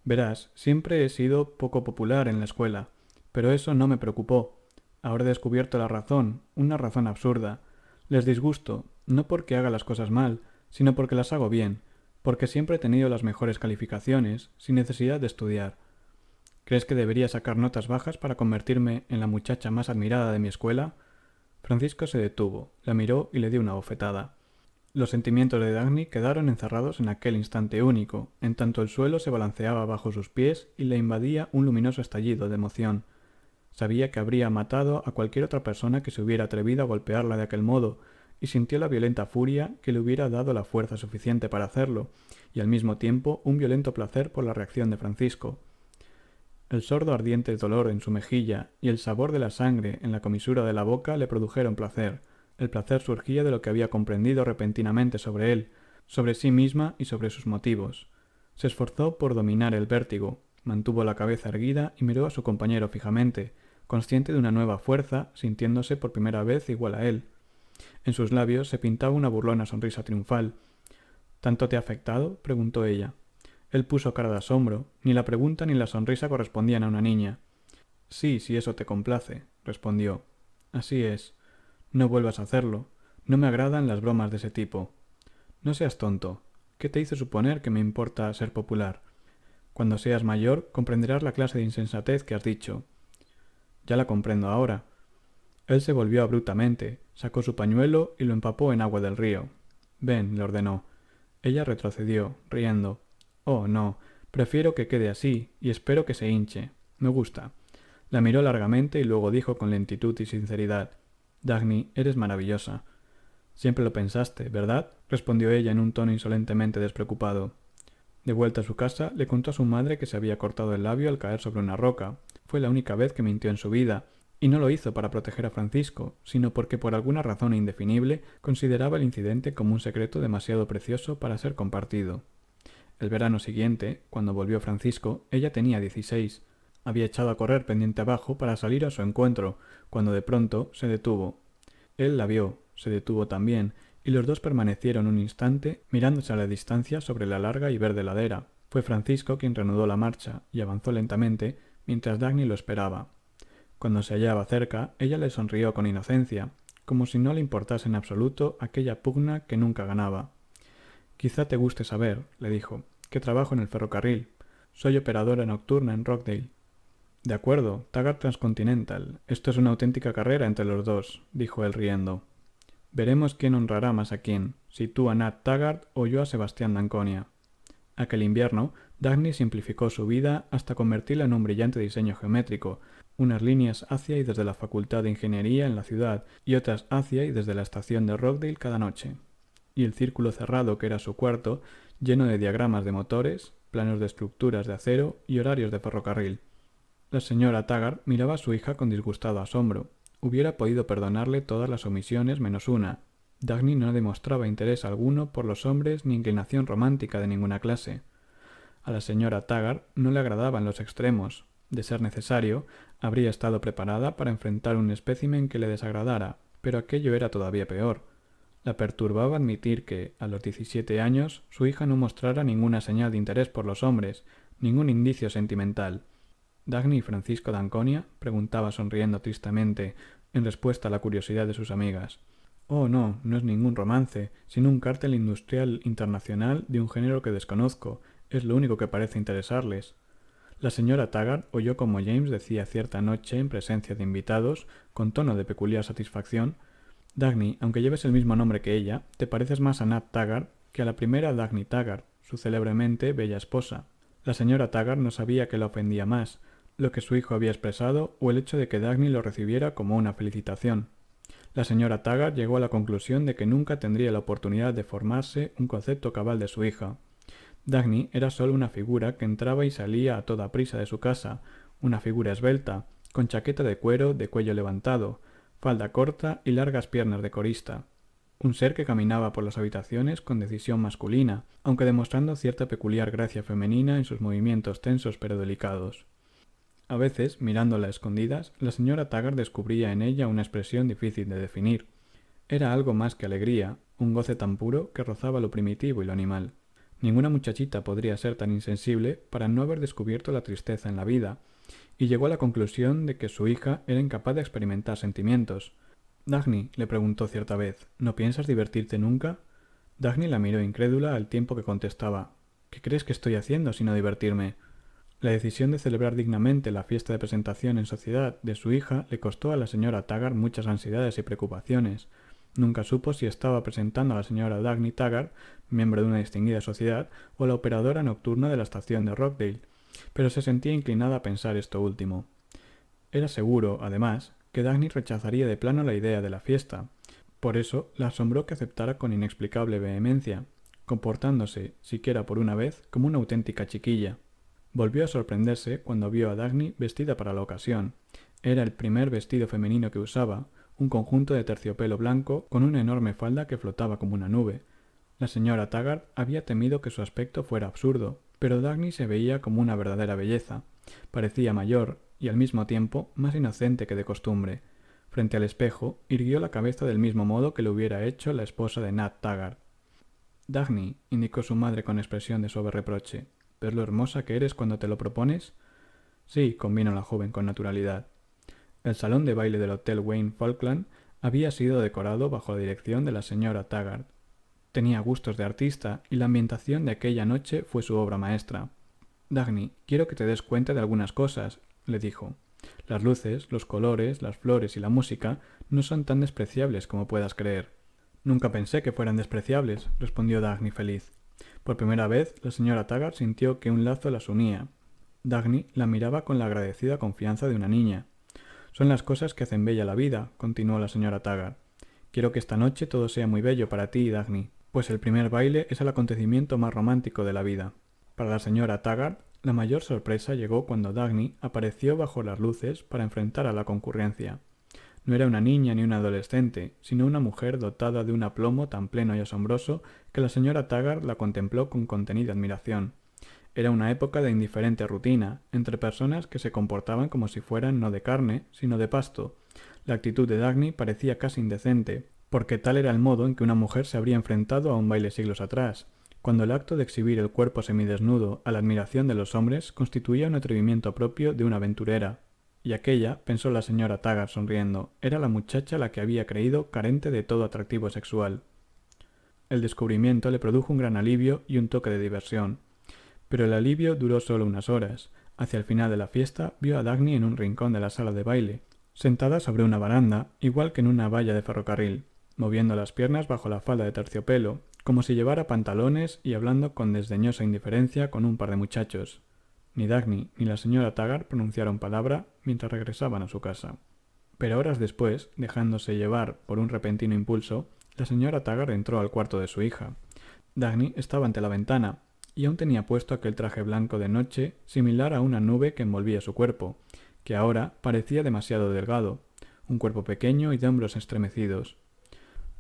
Verás, siempre he sido poco popular en la escuela, pero eso no me preocupó. Ahora he descubierto la razón, una razón absurda. Les disgusto, no porque haga las cosas mal, sino porque las hago bien, porque siempre he tenido las mejores calificaciones, sin necesidad de estudiar. ¿Crees que debería sacar notas bajas para convertirme en la muchacha más admirada de mi escuela? Francisco se detuvo, la miró y le dio una bofetada. Los sentimientos de Dagny quedaron encerrados en aquel instante único, en tanto el suelo se balanceaba bajo sus pies y le invadía un luminoso estallido de emoción. Sabía que habría matado a cualquier otra persona que se hubiera atrevido a golpearla de aquel modo, y sintió la violenta furia que le hubiera dado la fuerza suficiente para hacerlo, y al mismo tiempo un violento placer por la reacción de Francisco. El sordo ardiente dolor en su mejilla y el sabor de la sangre en la comisura de la boca le produjeron placer. El placer surgía de lo que había comprendido repentinamente sobre él, sobre sí misma y sobre sus motivos. Se esforzó por dominar el vértigo, mantuvo la cabeza erguida y miró a su compañero fijamente, consciente de una nueva fuerza, sintiéndose por primera vez igual a él. En sus labios se pintaba una burlona sonrisa triunfal. ¿Tanto te ha afectado? Preguntó ella. Él puso cara de asombro. Ni la pregunta ni la sonrisa correspondían a una niña. Sí, si eso te complace, respondió. Así es. No vuelvas a hacerlo. No me agradan las bromas de ese tipo. No seas tonto. ¿Qué te hizo suponer que me importa ser popular? Cuando seas mayor comprenderás la clase de insensatez que has dicho. Ya la comprendo ahora. Él se volvió abruptamente, sacó su pañuelo y lo empapó en agua del río. Ven, le ordenó. Ella retrocedió, riendo. Oh, no, prefiero que quede así, y espero que se hinche. Me gusta. La miró largamente y luego dijo con lentitud y sinceridad: Dagny, eres maravillosa. Siempre lo pensaste, ¿verdad? Respondió ella en un tono insolentemente despreocupado. De vuelta a su casa, le contó a su madre que se había cortado el labio al caer sobre una roca. Fue la única vez que mintió en su vida, y no lo hizo para proteger a Francisco, sino porque por alguna razón indefinible consideraba el incidente como un secreto demasiado precioso para ser compartido. El verano siguiente, cuando volvió Francisco, ella tenía 16. Había echado a correr pendiente abajo para salir a su encuentro, cuando de pronto se detuvo. Él la vio, se detuvo también, y los dos permanecieron un instante mirándose a la distancia sobre la larga y verde ladera. Fue Francisco quien reanudó la marcha y avanzó lentamente mientras Dagny lo esperaba. Cuando se hallaba cerca, ella le sonrió con inocencia, como si no le importase en absoluto aquella pugna que nunca ganaba. Quizá te guste saber, le dijo, que trabajo en el ferrocarril. Soy operadora nocturna en Rockdale. De acuerdo, Taggart Transcontinental. Esto es una auténtica carrera entre los dos, dijo él riendo. Veremos quién honrará más a quién, si tú a Nat Taggart o yo a Sebastián d'Anconia. Aquel invierno, Dagny simplificó su vida hasta convertirla en un brillante diseño geométrico, unas líneas hacia y desde la Facultad de Ingeniería en la ciudad y otras hacia y desde la estación de Rockdale cada noche. Y el círculo cerrado que era su cuarto, lleno de diagramas de motores, planos de estructuras de acero y horarios de ferrocarril. La señora Taggart miraba a su hija con disgustado asombro. Hubiera podido perdonarle todas las omisiones menos una. Dagny no demostraba interés alguno por los hombres ni inclinación romántica de ninguna clase. A la señora Taggart no le agradaban los extremos. De ser necesario, habría estado preparada para enfrentar un espécimen que le desagradara, pero aquello era todavía peor. La perturbaba admitir que, a los 17 años, su hija no mostrara ninguna señal de interés por los hombres, ningún indicio sentimental. ¿Dagny y Francisco de Anconia? Preguntaba sonriendo tristemente, en respuesta a la curiosidad de sus amigas. Oh, no, no es ningún romance, sino un cártel industrial internacional de un género que desconozco. Es lo único que parece interesarles. La señora Taggart oyó como James decía cierta noche en presencia de invitados, con tono de peculiar satisfacción: Dagny, aunque lleves el mismo nombre que ella, te pareces más a Nat Taggart que a la primera Dagny Taggart, su célebremente bella esposa. La señora Taggart no sabía qué la ofendía más, lo que su hijo había expresado o el hecho de que Dagny lo recibiera como una felicitación. La señora Taggart llegó a la conclusión de que nunca tendría la oportunidad de formarse un concepto cabal de su hija. Dagny era solo una figura que entraba y salía a toda prisa de su casa, una figura esbelta, con chaqueta de cuero de cuello levantado, falda corta y largas piernas de corista. Un ser que caminaba por las habitaciones con decisión masculina, aunque demostrando cierta peculiar gracia femenina en sus movimientos tensos pero delicados. A veces, mirándola a escondidas, la señora Taggart descubría en ella una expresión difícil de definir. Era algo más que alegría, un goce tan puro que rozaba lo primitivo y lo animal. Ninguna muchachita podría ser tan insensible para no haber descubierto la tristeza en la vida, y llegó a la conclusión de que su hija era incapaz de experimentar sentimientos. Dagny, le preguntó cierta vez, ¿no piensas divertirte nunca? Dagny la miró incrédula al tiempo que contestaba: ¿Qué crees que estoy haciendo sino divertirme? La decisión de celebrar dignamente la fiesta de presentación en sociedad de su hija le costó a la señora Taggart muchas ansiedades y preocupaciones. Nunca supo si estaba presentando a la señora Dagny Taggart, miembro de una distinguida sociedad, o la operadora nocturna de la estación de Rockdale, pero se sentía inclinada a pensar esto último. Era seguro, además, que Dagny rechazaría de plano la idea de la fiesta. Por eso la asombró que aceptara con inexplicable vehemencia, comportándose, siquiera por una vez, como una auténtica chiquilla. Volvió a sorprenderse cuando vio a Dagny vestida para la ocasión. Era el primer vestido femenino que usaba, un conjunto de terciopelo blanco con una enorme falda que flotaba como una nube. La señora Taggart había temido que su aspecto fuera absurdo, pero Dagny se veía como una verdadera belleza. Parecía mayor y al mismo tiempo más inocente que de costumbre. Frente al espejo, irguió la cabeza del mismo modo que lo hubiera hecho la esposa de Nat Taggart. Dagny, indicó su madre con expresión de suave reproche, ¿ves lo hermosa que eres cuando te lo propones? Sí, convino la joven con naturalidad. El salón de baile del Hotel Wayne Falkland había sido decorado bajo la dirección de la señora Taggart. Tenía gustos de artista y la ambientación de aquella noche fue su obra maestra. Dagny, quiero que te des cuenta de algunas cosas, le dijo. Las luces, los colores, las flores y la música no son tan despreciables como puedas creer. Nunca pensé que fueran despreciables, respondió Dagny feliz. Por primera vez, la señora Taggart sintió que un lazo las unía. Dagny la miraba con la agradecida confianza de una niña. Son las cosas que hacen bella la vida, continuó la señora Taggart. Quiero que esta noche todo sea muy bello para ti, Dagny, pues el primer baile es el acontecimiento más romántico de la vida. Para la señora Taggart, la mayor sorpresa llegó cuando Dagny apareció bajo las luces para enfrentar a la concurrencia. No era una niña ni una adolescente, sino una mujer dotada de un aplomo tan pleno y asombroso que la señora Taggart la contempló con contenida admiración. Era una época de indiferente rutina, entre personas que se comportaban como si fueran no de carne, sino de pasto. La actitud de Dagny parecía casi indecente, porque tal era el modo en que una mujer se habría enfrentado a un baile siglos atrás, cuando el acto de exhibir el cuerpo semidesnudo a la admiración de los hombres constituía un atrevimiento propio de una aventurera. Y aquella, pensó la señora Taggart sonriendo, era la muchacha la que había creído carente de todo atractivo sexual. El descubrimiento le produjo un gran alivio y un toque de diversión. Pero el alivio duró solo unas horas. Hacia el final de la fiesta vio a Dagny en un rincón de la sala de baile, sentada sobre una baranda, igual que en una valla de ferrocarril, moviendo las piernas bajo la falda de terciopelo, como si llevara pantalones y hablando con desdeñosa indiferencia con un par de muchachos. Ni Dagny ni la señora Taggart pronunciaron palabra mientras regresaban a su casa. Pero horas después, dejándose llevar por un repentino impulso, la señora Taggart entró al cuarto de su hija. Dagny estaba ante la ventana, y aún tenía puesto aquel traje blanco de noche similar a una nube que envolvía su cuerpo, que ahora parecía demasiado delgado, un cuerpo pequeño y de hombros estremecidos.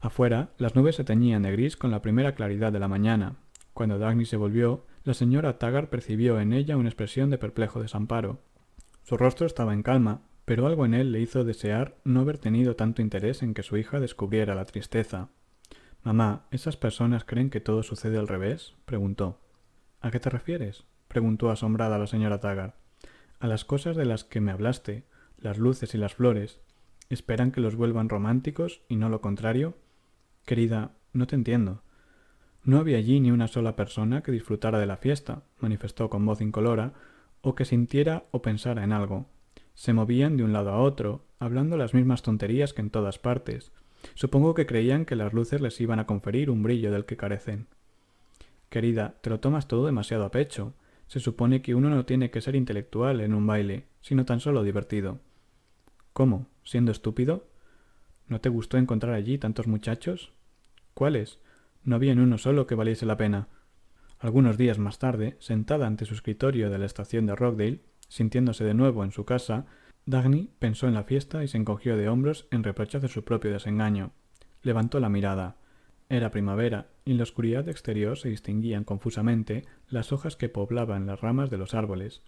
Afuera, las nubes se teñían de gris con la primera claridad de la mañana. Cuando Dagny se volvió, la señora Taggart percibió en ella una expresión de perplejo desamparo. Su rostro estaba en calma, pero algo en él le hizo desear no haber tenido tanto interés en que su hija descubriera la tristeza. «Mamá, ¿esas personas creen que todo sucede al revés?», preguntó. «¿A qué te refieres?», preguntó asombrada la señora Taggart. «A las cosas de las que me hablaste, las luces y las flores. ¿Esperan que los vuelvan románticos y no lo contrario?». «Querida, no te entiendo». «No había allí ni una sola persona que disfrutara de la fiesta», manifestó con voz incolora, «o que sintiera o pensara en algo. Se movían de un lado a otro, hablando las mismas tonterías que en todas partes. Supongo que creían que las luces les iban a conferir un brillo del que carecen». «Querida, te lo tomas todo demasiado a pecho. Se supone que uno no tiene que ser intelectual en un baile, sino tan solo divertido». «¿Cómo? ¿Siendo estúpido? ¿No te gustó encontrar allí tantos muchachos?» «¿Cuáles? No había ni uno solo que valiese la pena». Algunos días más tarde, sentada ante su escritorio de la estación de Rockdale, sintiéndose de nuevo en su casa, Dagny pensó en la fiesta y se encogió de hombros en reproche de su propio desengaño. Levantó la mirada. Era primavera, y en la oscuridad exterior se distinguían confusamente las hojas que poblaban las ramas de los árboles.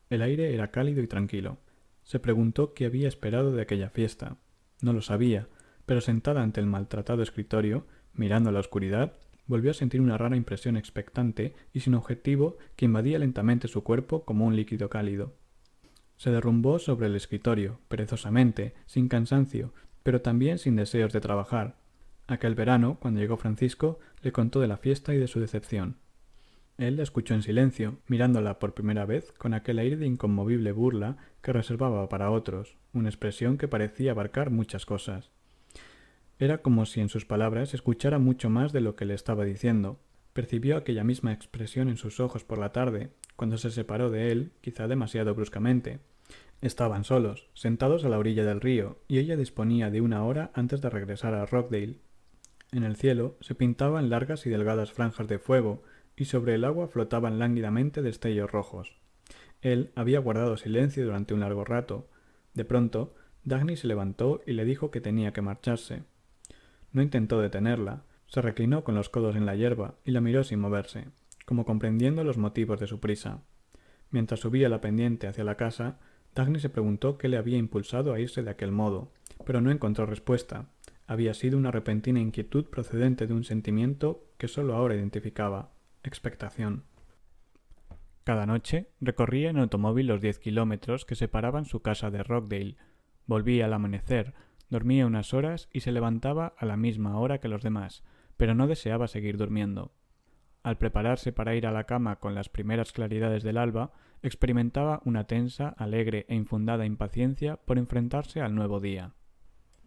El aire era cálido y tranquilo. Se preguntó qué había esperado de aquella fiesta. No lo sabía, pero sentada ante el maltratado escritorio, mirando la oscuridad, volvió a sentir una rara impresión expectante y sin objetivo que invadía lentamente su cuerpo como un líquido cálido. Se derrumbó sobre el escritorio, perezosamente, sin cansancio, pero también sin deseos de trabajar. Aquel verano, cuando llegó Francisco, le contó de la fiesta y de su decepción. Él la escuchó en silencio, mirándola por primera vez con aquel aire de inconmovible burla que reservaba para otros, una expresión que parecía abarcar muchas cosas. Era como si en sus palabras escuchara mucho más de lo que le estaba diciendo. Percibió aquella misma expresión en sus ojos por la tarde, cuando se separó de él, quizá demasiado bruscamente. Estaban solos, sentados a la orilla del río, y ella disponía de una hora antes de regresar a Rockdale. En el cielo se pintaban largas y delgadas franjas de fuego, y sobre el agua flotaban lánguidamente destellos rojos. Él había guardado silencio durante un largo rato. De pronto, Dagny se levantó y le dijo que tenía que marcharse. No intentó detenerla, se reclinó con los codos en la hierba y la miró sin moverse, como comprendiendo los motivos de su prisa. Mientras subía la pendiente hacia la casa, Dagny se preguntó qué le había impulsado a irse de aquel modo, pero no encontró respuesta. Había sido una repentina inquietud procedente de un sentimiento que sólo ahora identificaba: expectación. Cada noche recorría en automóvil los 10 kilómetros que separaban su casa de Rockdale. Volvía al amanecer, dormía unas horas y se levantaba a la misma hora que los demás, pero no deseaba seguir durmiendo. Al prepararse para ir a la cama con las primeras claridades del alba, experimentaba una tensa, alegre e infundada impaciencia por enfrentarse al nuevo día.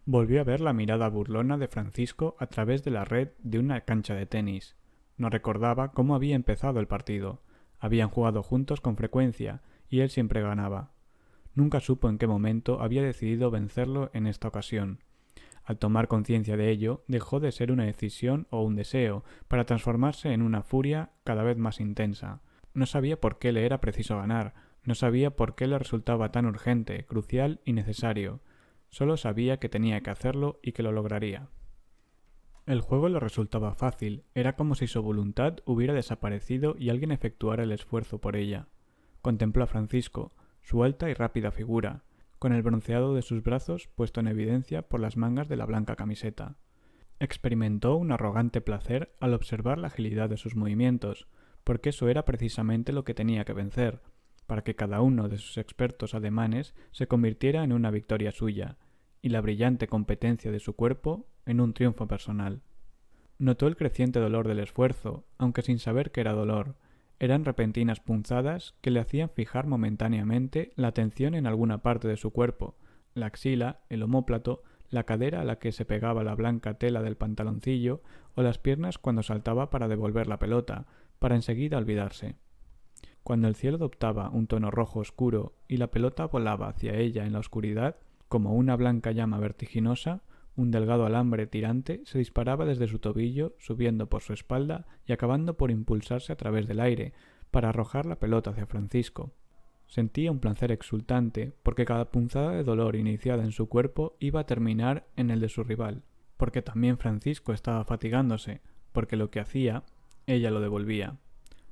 Volvió a ver la mirada burlona de Francisco a través de la red de una cancha de tenis. No recordaba cómo había empezado el partido. Habían jugado juntos con frecuencia, y él siempre ganaba. Nunca supo en qué momento había decidido vencerlo en esta ocasión. Al tomar conciencia de ello, dejó de ser una decisión o un deseo, para transformarse en una furia cada vez más intensa. No sabía por qué le era preciso ganar, no sabía por qué le resultaba tan urgente, crucial y necesario. Solo sabía que tenía que hacerlo y que lo lograría. El juego le resultaba fácil, era como si su voluntad hubiera desaparecido y alguien efectuara el esfuerzo por ella. Contempló a Francisco, su alta y rápida figura, con el bronceado de sus brazos puesto en evidencia por las mangas de la blanca camiseta. Experimentó un arrogante placer al observar la agilidad de sus movimientos, porque eso era precisamente lo que tenía que vencer, para que cada uno de sus expertos ademanes se convirtiera en una victoria suya, y la brillante competencia de su cuerpo en un triunfo personal. Notó el creciente dolor del esfuerzo, aunque sin saber que era dolor. Eran repentinas punzadas que le hacían fijar momentáneamente la atención en alguna parte de su cuerpo, la axila, el omóplato, la cadera a la que se pegaba la blanca tela del pantaloncillo o las piernas cuando saltaba para devolver la pelota, para enseguida olvidarse. Cuando el cielo adoptaba un tono rojo oscuro y la pelota volaba hacia ella en la oscuridad, como una blanca llama vertiginosa, un delgado alambre tirante se disparaba desde su tobillo, subiendo por su espalda y acabando por impulsarse a través del aire, para arrojar la pelota hacia Francisco. Sentía un placer exultante, porque cada punzada de dolor iniciada en su cuerpo iba a terminar en el de su rival, porque también Francisco estaba fatigándose, porque lo que hacía, ella lo devolvía.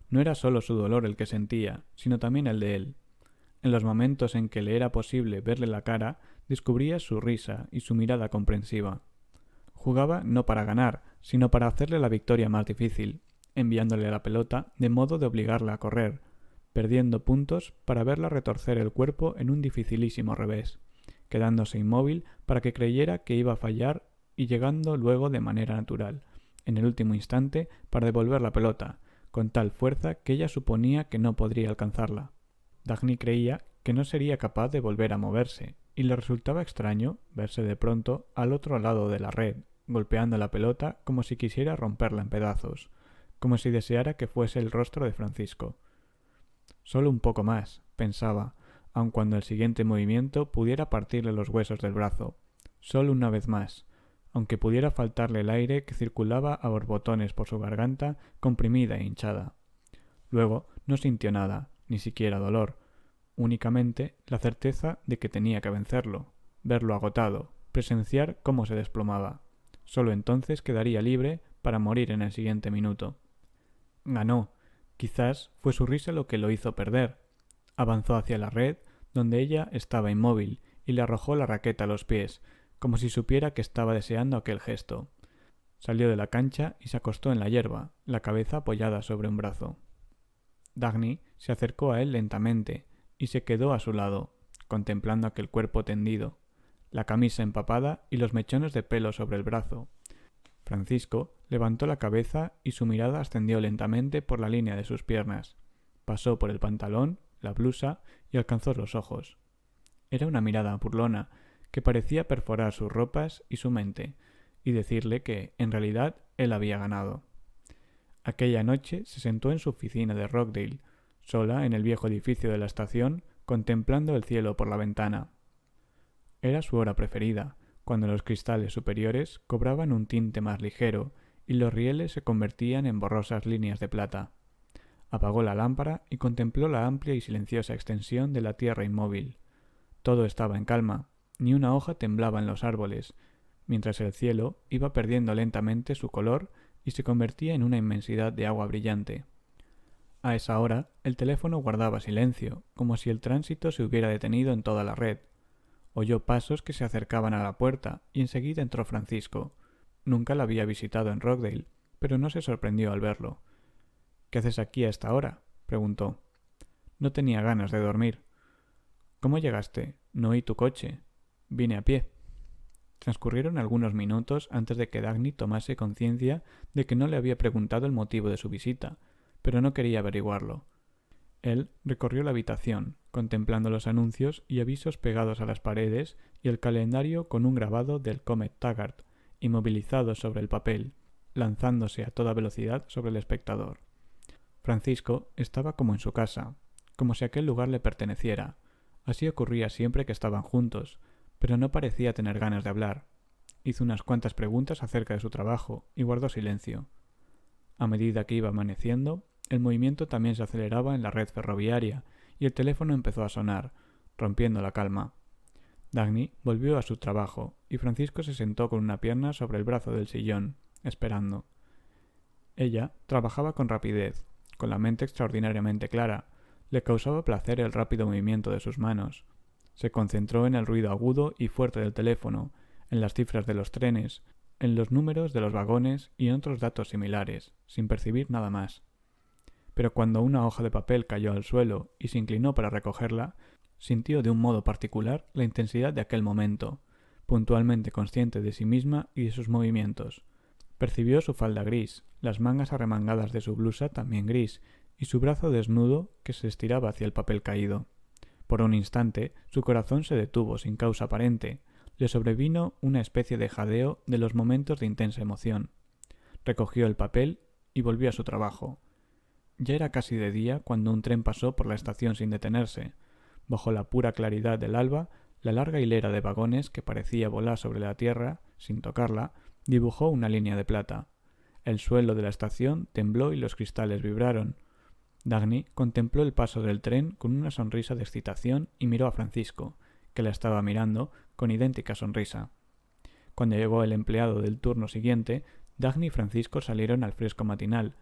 No era solo su dolor el que sentía, sino también el de él. En los momentos en que le era posible verle la cara, descubría su risa y su mirada comprensiva. Jugaba no para ganar, sino para hacerle la victoria más difícil, enviándole la pelota de modo de obligarla a correr, perdiendo puntos para verla retorcer el cuerpo en un dificilísimo revés, quedándose inmóvil para que creyera que iba a fallar y llegando luego de manera natural, en el último instante, para devolver la pelota, con tal fuerza que ella suponía que no podría alcanzarla. Dagny creía que no sería capaz de volver a moverse, y le resultaba extraño verse de pronto al otro lado de la red, golpeando la pelota como si quisiera romperla en pedazos, como si deseara que fuese el rostro de Francisco. Solo un poco más, pensaba, aun cuando el siguiente movimiento pudiera partirle los huesos del brazo. Solo una vez más, aunque pudiera faltarle el aire que circulaba a borbotones por su garganta comprimida e hinchada. Luego no sintió nada, ni siquiera dolor, únicamente la certeza de que tenía que vencerlo, verlo agotado, presenciar cómo se desplomaba. Solo entonces quedaría libre para morir en el siguiente minuto. Ganó. Quizás fue su risa lo que lo hizo perder. Avanzó hacia la red, donde ella estaba inmóvil, y le arrojó la raqueta a los pies, como si supiera que estaba deseando aquel gesto. Salió de la cancha y se acostó en la hierba, la cabeza apoyada sobre un brazo. Dagny se acercó a él lentamente y se quedó a su lado, contemplando aquel cuerpo tendido, la camisa empapada y los mechones de pelo sobre el brazo. Francisco levantó la cabeza y su mirada ascendió lentamente por la línea de sus piernas. Pasó por el pantalón, la blusa y alcanzó los ojos. Era una mirada burlona que parecía perforar sus ropas y su mente y decirle que, en realidad, él había ganado. Aquella noche se sentó en su oficina de Rockdale, sola en el viejo edificio de la estación, contemplando el cielo por la ventana. Era su hora preferida, cuando los cristales superiores cobraban un tinte más ligero y los rieles se convertían en borrosas líneas de plata. Apagó la lámpara y contempló la amplia y silenciosa extensión de la tierra inmóvil. Todo estaba en calma, ni una hoja temblaba en los árboles, mientras el cielo iba perdiendo lentamente su color y se convertía en una inmensidad de agua brillante. A esa hora el teléfono guardaba silencio, como si el tránsito se hubiera detenido en toda la red. Oyó pasos que se acercaban a la puerta y enseguida entró Francisco. Nunca la había visitado en Rockdale, pero no se sorprendió al verlo. «¿Qué haces aquí a esta hora?», preguntó. «No tenía ganas de dormir». «¿Cómo llegaste? No oí tu coche. Vine a pie». Transcurrieron algunos minutos antes de que Dagny tomase conciencia de que no le había preguntado el motivo de su visita, pero no quería averiguarlo. Él recorrió la habitación, contemplando los anuncios y avisos pegados a las paredes y el calendario con un grabado del Comet Taggart, inmovilizado sobre el papel, lanzándose a toda velocidad sobre el espectador. Francisco estaba como en su casa, como si aquel lugar le perteneciera. Así ocurría siempre que estaban juntos, pero no parecía tener ganas de hablar. Hizo unas cuantas preguntas acerca de su trabajo y guardó silencio. A medida que iba amaneciendo, el movimiento también se aceleraba en la red ferroviaria y el teléfono empezó a sonar, rompiendo la calma. Dagny volvió a su trabajo y Francisco se sentó con una pierna sobre el brazo del sillón, esperando. Ella trabajaba con rapidez, con la mente extraordinariamente clara. Le causaba placer el rápido movimiento de sus manos. Se concentró en el ruido agudo y fuerte del teléfono, en las cifras de los trenes, en los números de los vagones y en otros datos similares, sin percibir nada más. Pero cuando una hoja de papel cayó al suelo y se inclinó para recogerla, sintió de un modo particular la intensidad de aquel momento, puntualmente consciente de sí misma y de sus movimientos. Percibió su falda gris, las mangas arremangadas de su blusa también gris, y su brazo desnudo que se estiraba hacia el papel caído. Por un instante, su corazón se detuvo sin causa aparente. le sobrevino una especie de jadeo de los momentos de intensa emoción. Recogió el papel y volvió a su trabajo. Ya era casi de día cuando un tren pasó por la estación sin detenerse. Bajo la pura claridad del alba, la larga hilera de vagones que parecía volar sobre la tierra, sin tocarla, dibujó una línea de plata. El suelo de la estación tembló y los cristales vibraron. Dagny contempló el paso del tren con una sonrisa de excitación y miró a Francisco, que la estaba mirando con idéntica sonrisa. Cuando llegó el empleado del turno siguiente, Dagny y Francisco salieron al fresco matinal.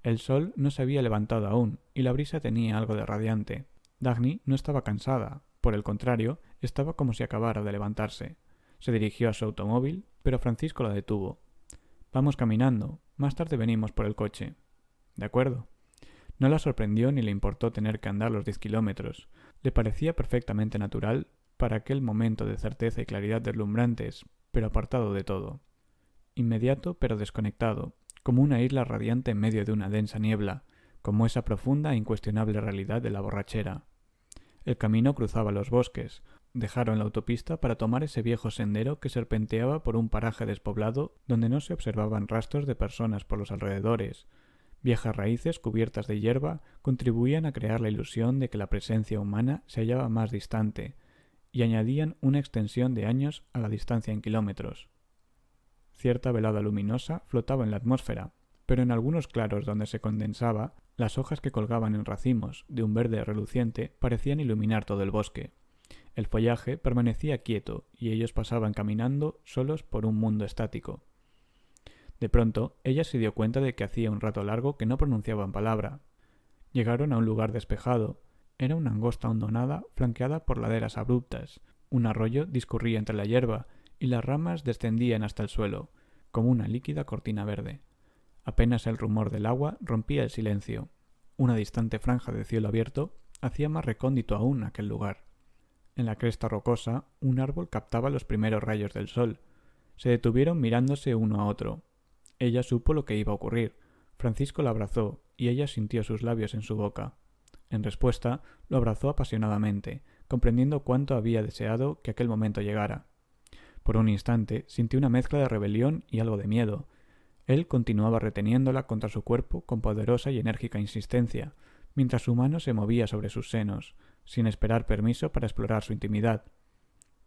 El sol no se había levantado aún y la brisa tenía algo de radiante. Dagny no estaba cansada, por el contrario, estaba como si acabara de levantarse. Se dirigió a su automóvil, pero Francisco la detuvo. Vamos caminando, más tarde venimos por el coche. De acuerdo. No la sorprendió ni le importó tener que andar los 10 kilómetros. Le parecía perfectamente natural para aquel momento de certeza y claridad deslumbrantes, pero apartado de todo. Inmediato pero desconectado, como una isla radiante en medio de una densa niebla, como esa profunda e incuestionable realidad de la borrachera. El camino cruzaba los bosques. Dejaron la autopista para tomar ese viejo sendero que serpenteaba por un paraje despoblado donde no se observaban rastros de personas por los alrededores. Viejas raíces cubiertas de hierba contribuían a crear la ilusión de que la presencia humana se hallaba más distante, y añadían una extensión de años a la distancia en kilómetros. Cierta velada luminosa flotaba en la atmósfera, pero en algunos claros donde se condensaba, las hojas que colgaban en racimos de un verde reluciente parecían iluminar todo el bosque. El follaje permanecía quieto y ellos pasaban caminando solos por un mundo estático. De pronto, ella se dio cuenta de que hacía un rato largo que no pronunciaban palabra. Llegaron a un lugar despejado. Era una angosta hondonada flanqueada por laderas abruptas. Un arroyo discurría entre la hierba y las ramas descendían hasta el suelo, como una líquida cortina verde. Apenas el rumor del agua rompía el silencio. Una distante franja de cielo abierto hacía más recóndito aún aquel lugar. En la cresta rocosa, un árbol captaba los primeros rayos del sol. Se detuvieron mirándose uno a otro. Ella supo lo que iba a ocurrir. Francisco la abrazó y ella sintió sus labios en su boca. En respuesta, lo abrazó apasionadamente, comprendiendo cuánto había deseado que aquel momento llegara. Por un instante sintió una mezcla de rebelión y algo de miedo. Él continuaba reteniéndola contra su cuerpo con poderosa y enérgica insistencia, mientras su mano se movía sobre sus senos, sin esperar permiso para explorar su intimidad.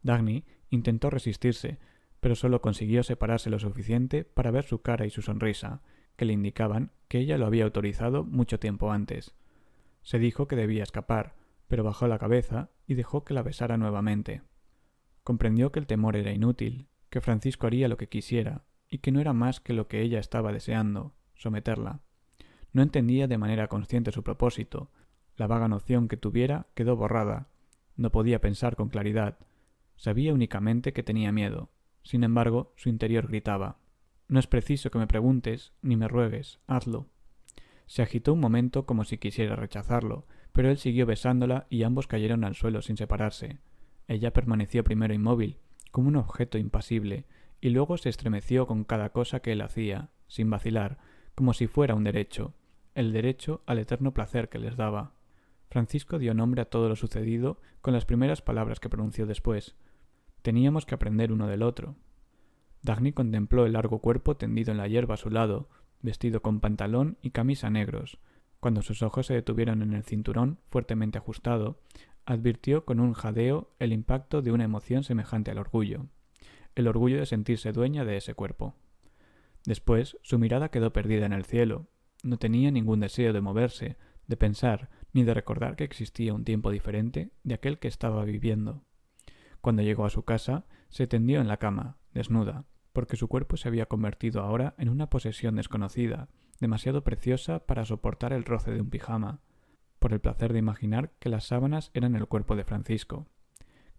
Dagny intentó resistirse, pero solo consiguió separarse lo suficiente para ver su cara y su sonrisa, que le indicaban que ella lo había autorizado mucho tiempo antes. Se dijo que debía escapar, pero bajó la cabeza y dejó que la besara nuevamente. Comprendió que el temor era inútil, que Francisco haría lo que quisiera, y que no era más que lo que ella estaba deseando, someterla. No entendía de manera consciente su propósito. La vaga noción que tuviera quedó borrada. No podía pensar con claridad. Sabía únicamente que tenía miedo. Sin embargo, su interior gritaba: «No es preciso que me preguntes ni me ruegues, hazlo». Se agitó un momento como si quisiera rechazarlo, pero él siguió besándola y ambos cayeron al suelo sin separarse. Ella permaneció primero inmóvil, como un objeto impasible, y luego se estremeció con cada cosa que él hacía, sin vacilar, como si fuera un derecho, el derecho al eterno placer que les daba. Francisco dio nombre a todo lo sucedido con las primeras palabras que pronunció después. Teníamos que aprender uno del otro. Dagny contempló el largo cuerpo tendido en la hierba a su lado, vestido con pantalón y camisa negros. Cuando sus ojos se detuvieron en el cinturón, fuertemente ajustado, advirtió con un jadeo el impacto de una emoción semejante al orgullo. El orgullo de sentirse dueña de ese cuerpo. Después, su mirada quedó perdida en el cielo. No tenía ningún deseo de moverse, de pensar, ni de recordar que existía un tiempo diferente de aquel que estaba viviendo. Cuando llegó a su casa, se tendió en la cama, desnuda, porque su cuerpo se había convertido ahora en una posesión desconocida, demasiado preciosa para soportar el roce de un pijama, por el placer de imaginar que las sábanas eran el cuerpo de Francisco.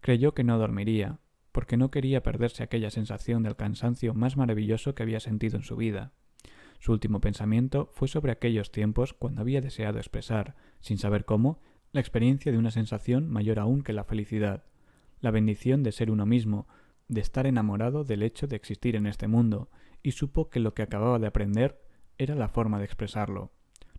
Creyó que no dormiría, porque no quería perderse aquella sensación del cansancio más maravilloso que había sentido en su vida. Su último pensamiento fue sobre aquellos tiempos cuando había deseado expresar, sin saber cómo, la experiencia de una sensación mayor aún que la felicidad, la bendición de ser uno mismo, de estar enamorado del hecho de existir en este mundo, y supo que lo que acababa de aprender era la forma de expresarlo.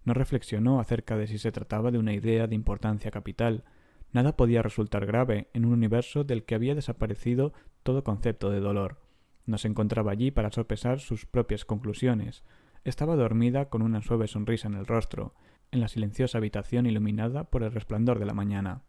No reflexionó acerca de si se trataba de una idea de importancia capital, Nada podía resultar grave en un universo del que había desaparecido todo concepto de dolor. No se encontraba allí para sopesar sus propias conclusiones. Estaba dormida con una suave sonrisa en el rostro, en la silenciosa habitación iluminada por el resplandor de la mañana.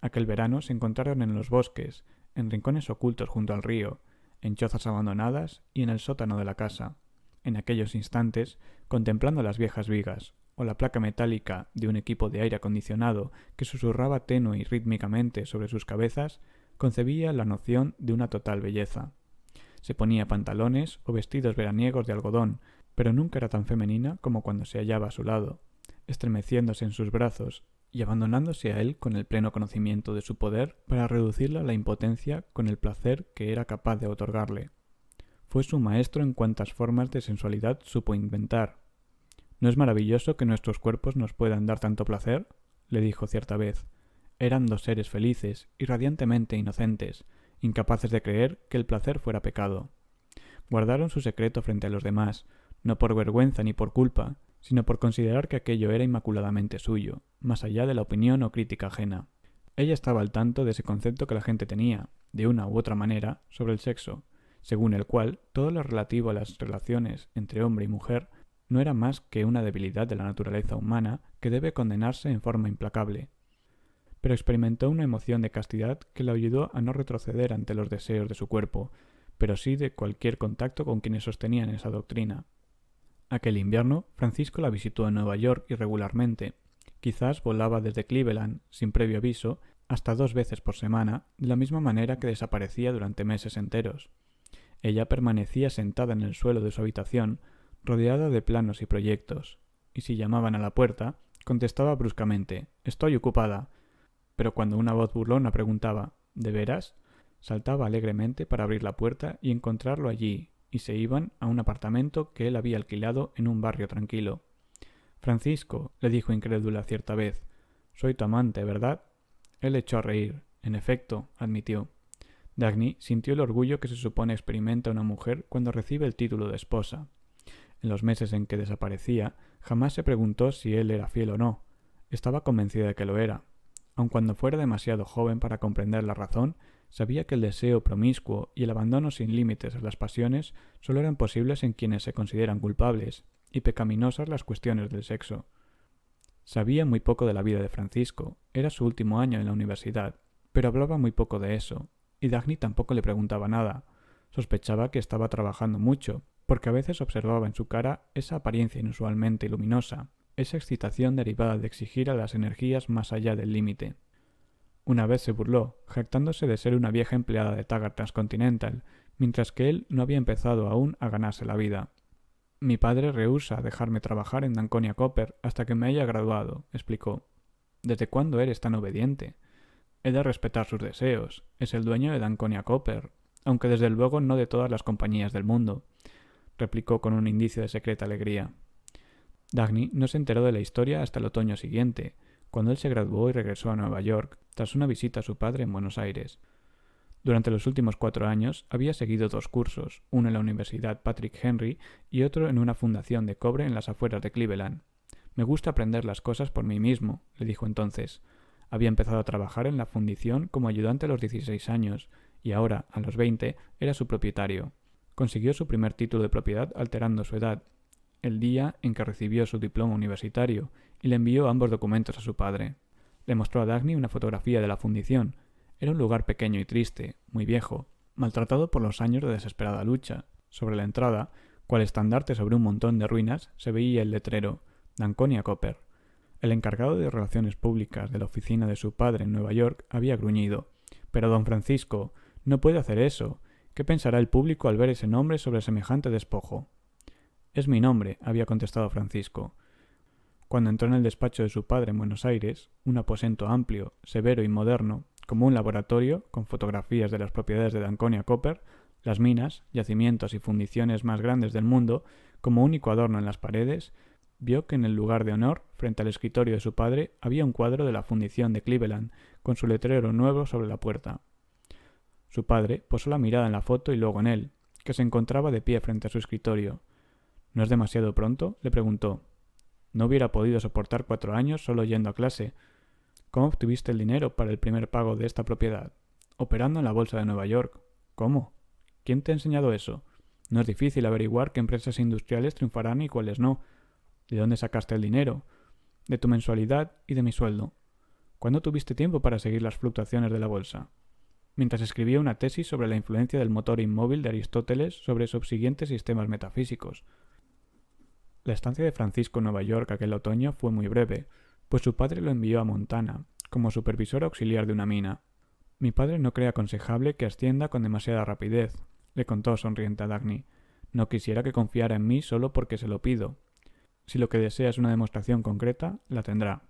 Aquel verano se encontraron en los bosques, en rincones ocultos junto al río, en chozas abandonadas y en el sótano de la casa. En aquellos instantes, contemplando las viejas vigas, o la placa metálica de un equipo de aire acondicionado que susurraba tenue y rítmicamente sobre sus cabezas, concebía la noción de una total belleza. Se ponía pantalones o vestidos veraniegos de algodón, pero nunca era tan femenina como cuando se hallaba a su lado, estremeciéndose en sus brazos y abandonándose a él con el pleno conocimiento de su poder para reducirla a la impotencia con el placer que era capaz de otorgarle. Fue su maestro en cuantas formas de sensualidad supo inventar. ¿No es maravilloso que nuestros cuerpos nos puedan dar tanto placer?, le dijo cierta vez. Eran dos seres felices y radiantemente inocentes, incapaces de creer que el placer fuera pecado. Guardaron su secreto frente a los demás, no por vergüenza ni por culpa, sino por considerar que aquello era inmaculadamente suyo, más allá de la opinión o crítica ajena. Ella estaba al tanto de ese concepto que la gente tenía, de una u otra manera, sobre el sexo, según el cual todo lo relativo a las relaciones entre hombre y mujer no era más que una debilidad de la naturaleza humana que debe condenarse en forma implacable. Pero experimentó una emoción de castidad que la ayudó a no retroceder ante los deseos de su cuerpo, pero sí de cualquier contacto con quienes sostenían esa doctrina. Aquel invierno, Francisco la visitó en Nueva York irregularmente. Quizás volaba desde Cleveland, sin previo aviso, hasta 2 veces por semana, de la misma manera que desaparecía durante meses enteros. Ella permanecía sentada en el suelo de su habitación, rodeada de planos y proyectos, y si llamaban a la puerta, contestaba bruscamente: «Estoy ocupada». Pero cuando una voz burlona preguntaba: «¿De veras?», saltaba alegremente para abrir la puerta y encontrarlo allí, y se iban a un apartamento que él había alquilado en un barrio tranquilo. «Francisco», le dijo incrédula cierta vez, «soy tu amante, ¿verdad?». Él echó a reír. «En efecto», admitió. Dagny sintió el orgullo que se supone experimenta una mujer cuando recibe el título de esposa. En los meses en que desaparecía, jamás se preguntó si él era fiel o no. Estaba convencida de que lo era. Aun cuando fuera demasiado joven para comprender la razón, sabía que el deseo promiscuo y el abandono sin límites a las pasiones solo eran posibles en quienes se consideran culpables, y pecaminosas las cuestiones del sexo. Sabía muy poco de la vida de Francisco, era su último año en la universidad, pero hablaba muy poco de eso, y Dagny tampoco le preguntaba nada. Sospechaba que estaba trabajando mucho, porque a veces observaba en su cara esa apariencia inusualmente luminosa, esa excitación derivada de exigir a las energías más allá del límite. Una vez se burló, jactándose de ser una vieja empleada de Taggart Transcontinental, mientras que él no había empezado aún a ganarse la vida. «Mi padre rehúsa dejarme trabajar en Danconia Copper hasta que me haya graduado», explicó. «¿Desde cuándo eres tan obediente?» «He de respetar sus deseos. Es el dueño de Danconia Copper, aunque desde luego no de todas las compañías del mundo», replicó con un indicio de secreta alegría. Dagny no se enteró de la historia hasta el otoño siguiente, cuando él se graduó y regresó a Nueva York, tras una visita a su padre en Buenos Aires. Durante los últimos 4 años había seguido 2 cursos, uno en la Universidad Patrick Henry y otro en una fundación de cobre en las afueras de Cleveland. «Me gusta aprender las cosas por mí mismo», le dijo entonces. Había empezado a trabajar en la fundición como ayudante a los 16 años, y ahora, a los 20, era su propietario. Consiguió su primer título de propiedad alterando su edad, el día en que recibió su diploma universitario, y le envió ambos documentos a su padre. Le mostró a Dagny una fotografía de la fundición. Era un lugar pequeño y triste, muy viejo, maltratado por los años de desesperada lucha. Sobre la entrada, cual estandarte sobre un montón de ruinas, se veía el letrero «Danconia Copper». El encargado de relaciones públicas de la oficina de su padre en Nueva York había gruñido: «Pero don Francisco, no puede hacer eso. ¿Qué pensará el público al ver ese nombre sobre semejante despojo?» «Es mi nombre», había contestado Francisco. Cuando entró en el despacho de su padre en Buenos Aires, un aposento amplio, severo y moderno, como un laboratorio, con fotografías de las propiedades de Danconia Copper, las minas, yacimientos y fundiciones más grandes del mundo, como único adorno en las paredes, vio que en el lugar de honor, frente al escritorio de su padre, había un cuadro de la fundición de Cleveland, con su letrero nuevo sobre la puerta. Su padre posó la mirada en la foto y luego en él, que se encontraba de pie frente a su escritorio. «¿No es demasiado pronto?», le preguntó. «No hubiera podido soportar 4 años solo yendo a clase». ¿Cómo obtuviste el dinero para el primer pago de esta propiedad? Operando en la bolsa de Nueva York. ¿Cómo? ¿Quién te ha enseñado eso? No es difícil averiguar qué empresas industriales triunfarán y cuáles no. ¿De dónde sacaste el dinero? De tu mensualidad y de mi sueldo. ¿Cuándo tuviste tiempo para seguir las fluctuaciones de la bolsa? Mientras escribía una tesis sobre la influencia del motor inmóvil de Aristóteles sobre subsiguientes sistemas metafísicos. La estancia de Francisco en Nueva York aquel otoño fue muy breve, pues su padre lo envió a Montana, como supervisor auxiliar de una mina. Mi padre no cree aconsejable que ascienda con demasiada rapidez, le contó sonriente a Dagny. No quisiera que confiara en mí solo porque se lo pido. Si lo que desea es una demostración concreta, la tendrá.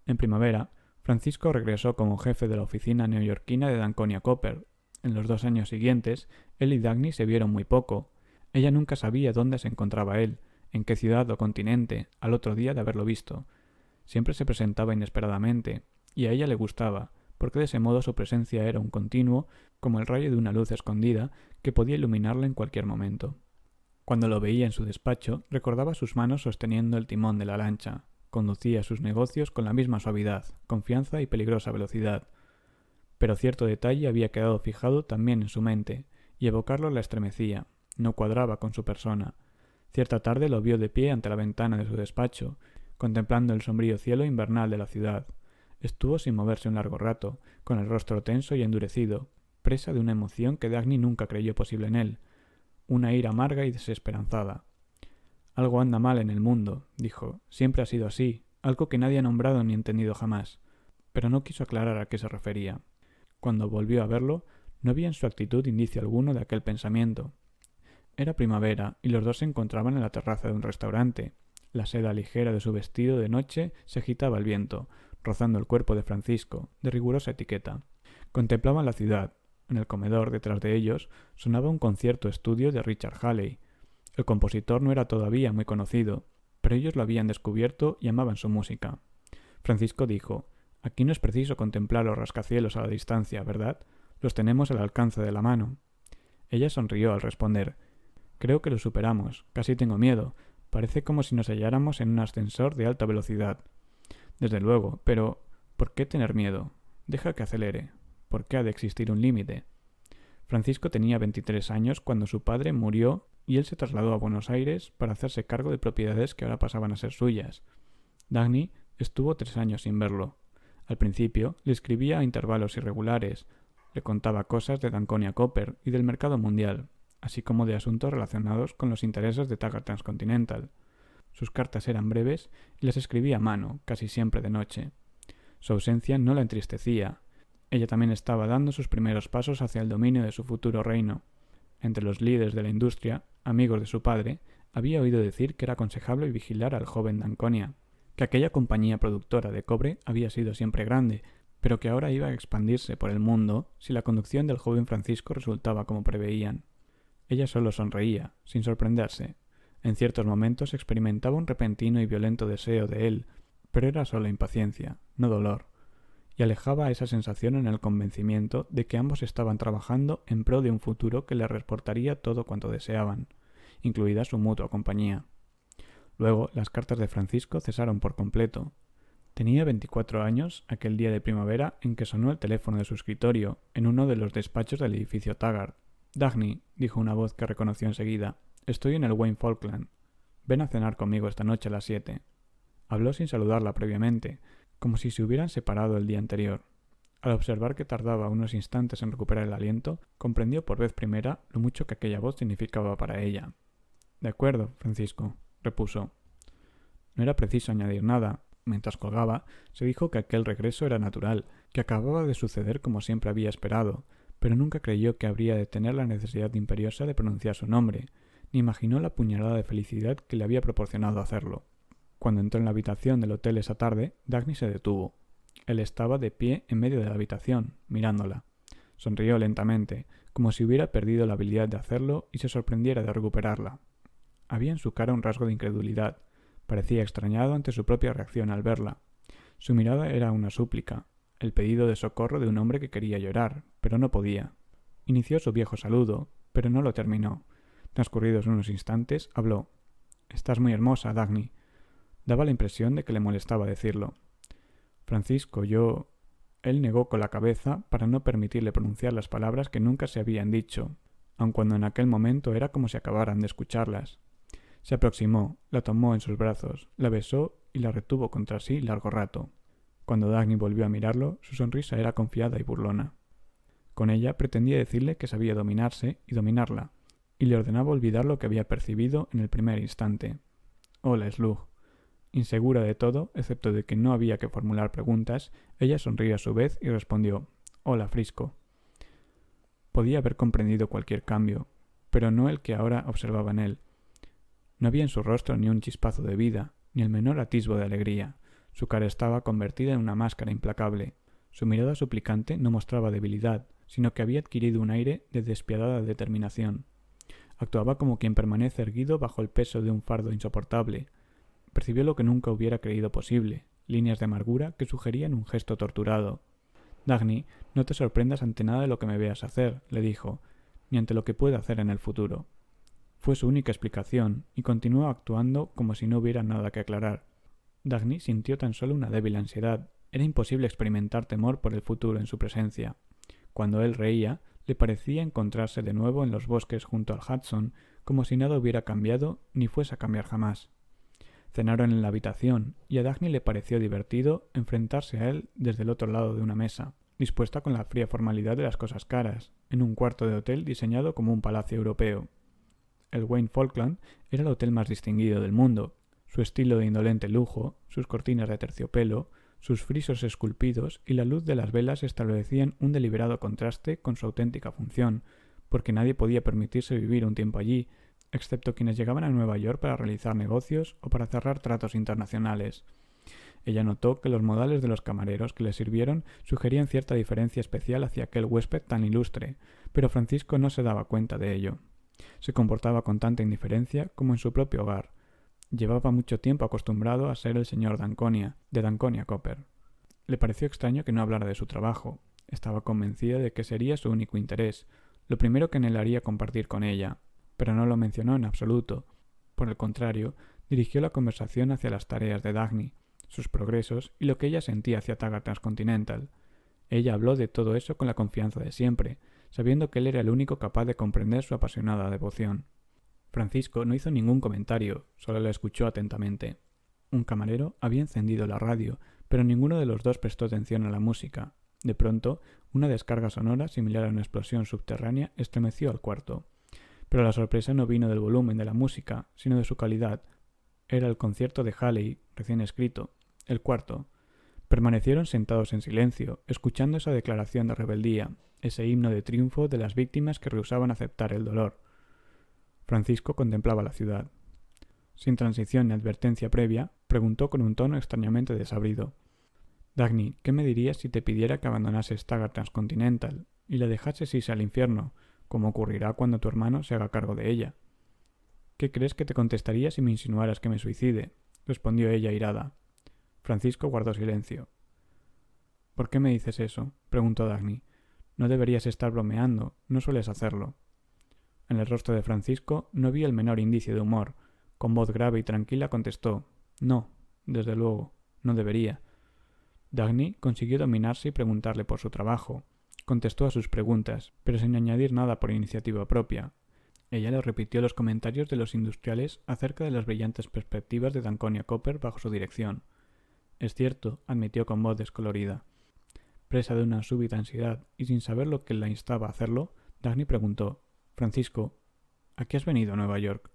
En primavera, Francisco regresó como jefe de la oficina neoyorquina de Danconia Copper. En los 2 años siguientes, él y Dagny se vieron muy poco. Ella nunca sabía dónde se encontraba él, en qué ciudad o continente, al otro día de haberlo visto. Siempre se presentaba inesperadamente, y a ella le gustaba, porque de ese modo su presencia era un continuo, como el rayo de una luz escondida, que podía iluminarla en cualquier momento. Cuando lo veía en su despacho, recordaba sus manos sosteniendo el timón de la lancha. Conducía sus negocios con la misma suavidad, confianza y peligrosa velocidad. Pero cierto detalle había quedado fijado también en su mente, y evocarlo la estremecía. No cuadraba con su persona. Cierta tarde lo vio de pie ante la ventana de su despacho, contemplando el sombrío cielo invernal de la ciudad. Estuvo sin moverse un largo rato, con el rostro tenso y endurecido, presa de una emoción que Dagny nunca creyó posible en él, una ira amarga y desesperanzada. Algo anda mal en el mundo, dijo. Siempre ha sido así, algo que nadie ha nombrado ni entendido jamás. Pero no quiso aclarar a qué se refería. Cuando volvió a verlo, no había en su actitud indicio alguno de aquel pensamiento. Era primavera y los dos se encontraban en la terraza de un restaurante. La seda ligera de su vestido de noche se agitaba al viento, rozando el cuerpo de Francisco, de rigurosa etiqueta. Contemplaban la ciudad. En el comedor, detrás de ellos, sonaba un concierto estudio de Richard Halley. El compositor no era todavía muy conocido, pero ellos lo habían descubierto y amaban su música. Francisco dijo: «Aquí no es preciso contemplar los rascacielos a la distancia, ¿verdad? Los tenemos al alcance de la mano». Ella sonrió al responder: «Creo que lo superamos. Casi tengo miedo. Parece como si nos halláramos en un ascensor de alta velocidad». «Desde luego, pero ¿por qué tener miedo? Deja que acelere. ¿Por qué ha de existir un límite?» Francisco tenía 23 años cuando su padre murió y él se trasladó a Buenos Aires para hacerse cargo de propiedades que ahora pasaban a ser suyas. Dagny estuvo 3 años sin verlo. Al principio le escribía a intervalos irregulares, le contaba cosas de Danconia Copper y del mercado mundial, así como de asuntos relacionados con los intereses de Taggart Transcontinental. Sus cartas eran breves y las escribía a mano, casi siempre de noche. Su ausencia no la entristecía. Ella también estaba dando sus primeros pasos hacia el dominio de su futuro reino. Entre los líderes de la industria, amigos de su padre, había oído decir que era aconsejable vigilar al joven Danconia, que aquella compañía productora de cobre había sido siempre grande, pero que ahora iba a expandirse por el mundo si la conducción del joven Francisco resultaba como preveían. Ella solo sonreía, sin sorprenderse. En ciertos momentos experimentaba un repentino y violento deseo de él, pero era solo impaciencia, no dolor, y alejaba esa sensación en el convencimiento de que ambos estaban trabajando en pro de un futuro que les reportaría todo cuanto deseaban, incluida su mutua compañía. Luego las cartas de Francisco cesaron por completo. Tenía 24 años aquel día de primavera en que sonó el teléfono de su escritorio, en uno de los despachos del edificio Taggart. «Dagny», dijo una voz que reconoció enseguida, «estoy en el Wayne Falkland. Ven a cenar conmigo esta noche a las 7». Habló sin saludarla previamente, como si se hubieran separado el día anterior. Al observar que tardaba unos instantes en recuperar el aliento, comprendió por vez primera lo mucho que aquella voz significaba para ella. «De acuerdo, Francisco», repuso. No era preciso añadir nada. Mientras colgaba, se dijo que aquel regreso era natural, que acababa de suceder como siempre había esperado, pero nunca creyó que habría de tener la necesidad imperiosa de pronunciar su nombre, ni imaginó la puñalada de felicidad que le había proporcionado hacerlo. Cuando entró en la habitación del hotel esa tarde, Dagny se detuvo. Él estaba de pie en medio de la habitación, mirándola. Sonrió lentamente, como si hubiera perdido la habilidad de hacerlo y se sorprendiera de recuperarla. Había en su cara un rasgo de incredulidad. Parecía extrañado ante su propia reacción al verla. Su mirada era una súplica, el pedido de socorro de un hombre que quería llorar, pero no podía. Inició su viejo saludo, pero no lo terminó. Transcurridos unos instantes, habló. «Estás muy hermosa, Dagny». Daba la impresión de que le molestaba decirlo. Francisco, yo... Él negó con la cabeza para no permitirle pronunciar las palabras que nunca se habían dicho, aun cuando en aquel momento era como si acabaran de escucharlas. Se aproximó, la tomó en sus brazos, la besó y la retuvo contra sí largo rato. Cuando Dagny volvió a mirarlo, su sonrisa era confiada y burlona. Con ella pretendía decirle que sabía dominarse y dominarla, y le ordenaba olvidar lo que había percibido en el primer instante. Hola, Slug. Insegura de todo, excepto de que no había que formular preguntas, ella sonrió a su vez y respondió: Hola, Frisco. Podía haber comprendido cualquier cambio, pero no el que ahora observaba en él. No había en su rostro ni un chispazo de vida, ni el menor atisbo de alegría. Su cara estaba convertida en una máscara implacable. Su mirada suplicante no mostraba debilidad, sino que había adquirido un aire de despiadada determinación. Actuaba como quien permanece erguido bajo el peso de un fardo insoportable. Percibió lo que nunca hubiera creído posible, líneas de amargura que sugerían un gesto torturado. Dagny, no te sorprendas ante nada de lo que me veas hacer, le dijo, ni ante lo que pueda hacer en el futuro. Fue su única explicación, y continuó actuando como si no hubiera nada que aclarar. Dagny sintió tan solo una débil ansiedad. Era imposible experimentar temor por el futuro en su presencia. Cuando él reía, le parecía encontrarse de nuevo en los bosques junto al Hudson, como si nada hubiera cambiado ni fuese a cambiar jamás. Cenaron en la habitación, y a Dagny le pareció divertido enfrentarse a él desde el otro lado de una mesa, dispuesta con la fría formalidad de las cosas caras, en un cuarto de hotel diseñado como un palacio europeo. El Wayne Falkland era el hotel más distinguido del mundo. Su estilo de indolente lujo, sus cortinas de terciopelo, sus frisos esculpidos y la luz de las velas establecían un deliberado contraste con su auténtica función, porque nadie podía permitirse vivir un tiempo allí, excepto quienes llegaban a Nueva York para realizar negocios o para cerrar tratos internacionales. Ella notó que los modales de los camareros que le sirvieron sugerían cierta diferencia especial hacia aquel huésped tan ilustre, pero Francisco no se daba cuenta de ello. Se comportaba con tanta indiferencia como en su propio hogar. Llevaba mucho tiempo acostumbrado a ser el señor Danconia, de Danconia Copper. Le pareció extraño que no hablara de su trabajo. Estaba convencida de que sería su único interés, lo primero que anhelaría compartir con ella, pero no lo mencionó en absoluto. Por el contrario, dirigió la conversación hacia las tareas de Dagny, sus progresos y lo que ella sentía hacia Taggart Transcontinental. Ella habló de todo eso con la confianza de siempre, sabiendo que él era el único capaz de comprender su apasionada devoción. Francisco no hizo ningún comentario, solo la escuchó atentamente. Un camarero había encendido la radio, pero ninguno de los dos prestó atención a la música. De pronto, una descarga sonora similar a una explosión subterránea estremeció al cuarto. Pero la sorpresa no vino del volumen de la música, sino de su calidad. Era el concierto de Halley, recién escrito. El cuarto. Permanecieron sentados en silencio, escuchando esa declaración de rebeldía, ese himno de triunfo de las víctimas que rehusaban aceptar el dolor. Francisco contemplaba la ciudad. Sin transición ni advertencia previa, preguntó con un tono extrañamente desabrido. Dagny, ¿qué me dirías si te pidiera que abandonases Taggart Transcontinental y la dejases irse al infierno, como ocurrirá cuando tu hermano se haga cargo de ella? ¿Qué crees que te contestaría si me insinuaras que me suicide? Respondió ella irada. Francisco guardó silencio. ¿Por qué me dices eso? Preguntó Dagny. No deberías estar bromeando, no sueles hacerlo. En el rostro de Francisco no vi el menor indicio de humor. Con voz grave y tranquila contestó: No, desde luego, no debería. Dagny consiguió dominarse y preguntarle por su trabajo. Contestó a sus preguntas, pero sin añadir nada por iniciativa propia. Ella le repitió los comentarios de los industriales acerca de las brillantes perspectivas de Danconia Copper bajo su dirección. Es cierto, admitió con voz descolorida. Presa de una súbita ansiedad y sin saber lo que la instaba a hacerlo, Dagny preguntó: Francisco, ¿a qué has venido a Nueva York?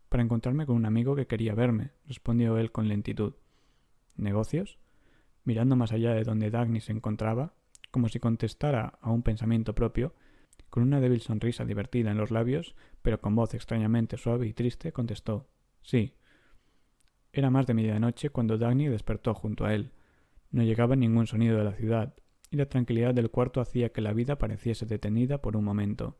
Para encontrarme con un amigo que quería verme, respondió él con lentitud. ¿Negocios? Mirando más allá de donde Dagny se encontraba, como si contestara a un pensamiento propio, con una débil sonrisa divertida en los labios, pero con voz extrañamente suave y triste, contestó: Sí. Era más de medianoche cuando Dagny despertó junto a él. No llegaba ningún sonido de la ciudad, y la tranquilidad del cuarto hacía que la vida pareciese detenida por un momento.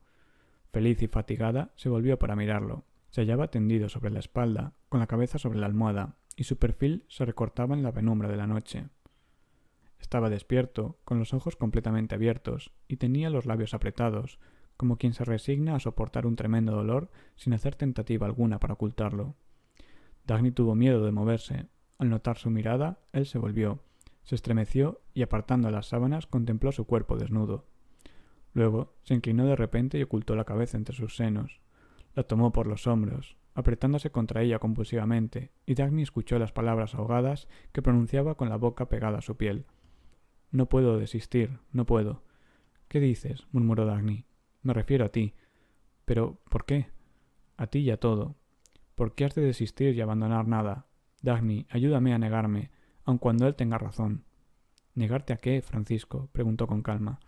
Feliz y fatigada, se volvió para mirarlo. Se hallaba tendido sobre la espalda, con la cabeza sobre la almohada, y su perfil se recortaba en la penumbra de la noche. Estaba despierto, con los ojos completamente abiertos, y tenía los labios apretados, como quien se resigna a soportar un tremendo dolor sin hacer tentativa alguna para ocultarlo. Dagny tuvo miedo de moverse. Al notar su mirada, él se volvió. Se estremeció y apartando las sábanas contempló su cuerpo desnudo. Luego se inclinó de repente y ocultó la cabeza entre sus senos. La tomó por los hombros, apretándose contra ella convulsivamente, y Dagny escuchó las palabras ahogadas que pronunciaba con la boca pegada a su piel. No puedo desistir, no puedo. ¿Qué dices? Murmuró Dagny. Me refiero a ti. Pero, ¿por qué? A ti y a todo. ¿Por qué has de desistir y abandonar nada? Dagny, ayúdame a negarme, aun cuando él tenga razón. ¿Negarte a qué, Francisco? Preguntó con calma.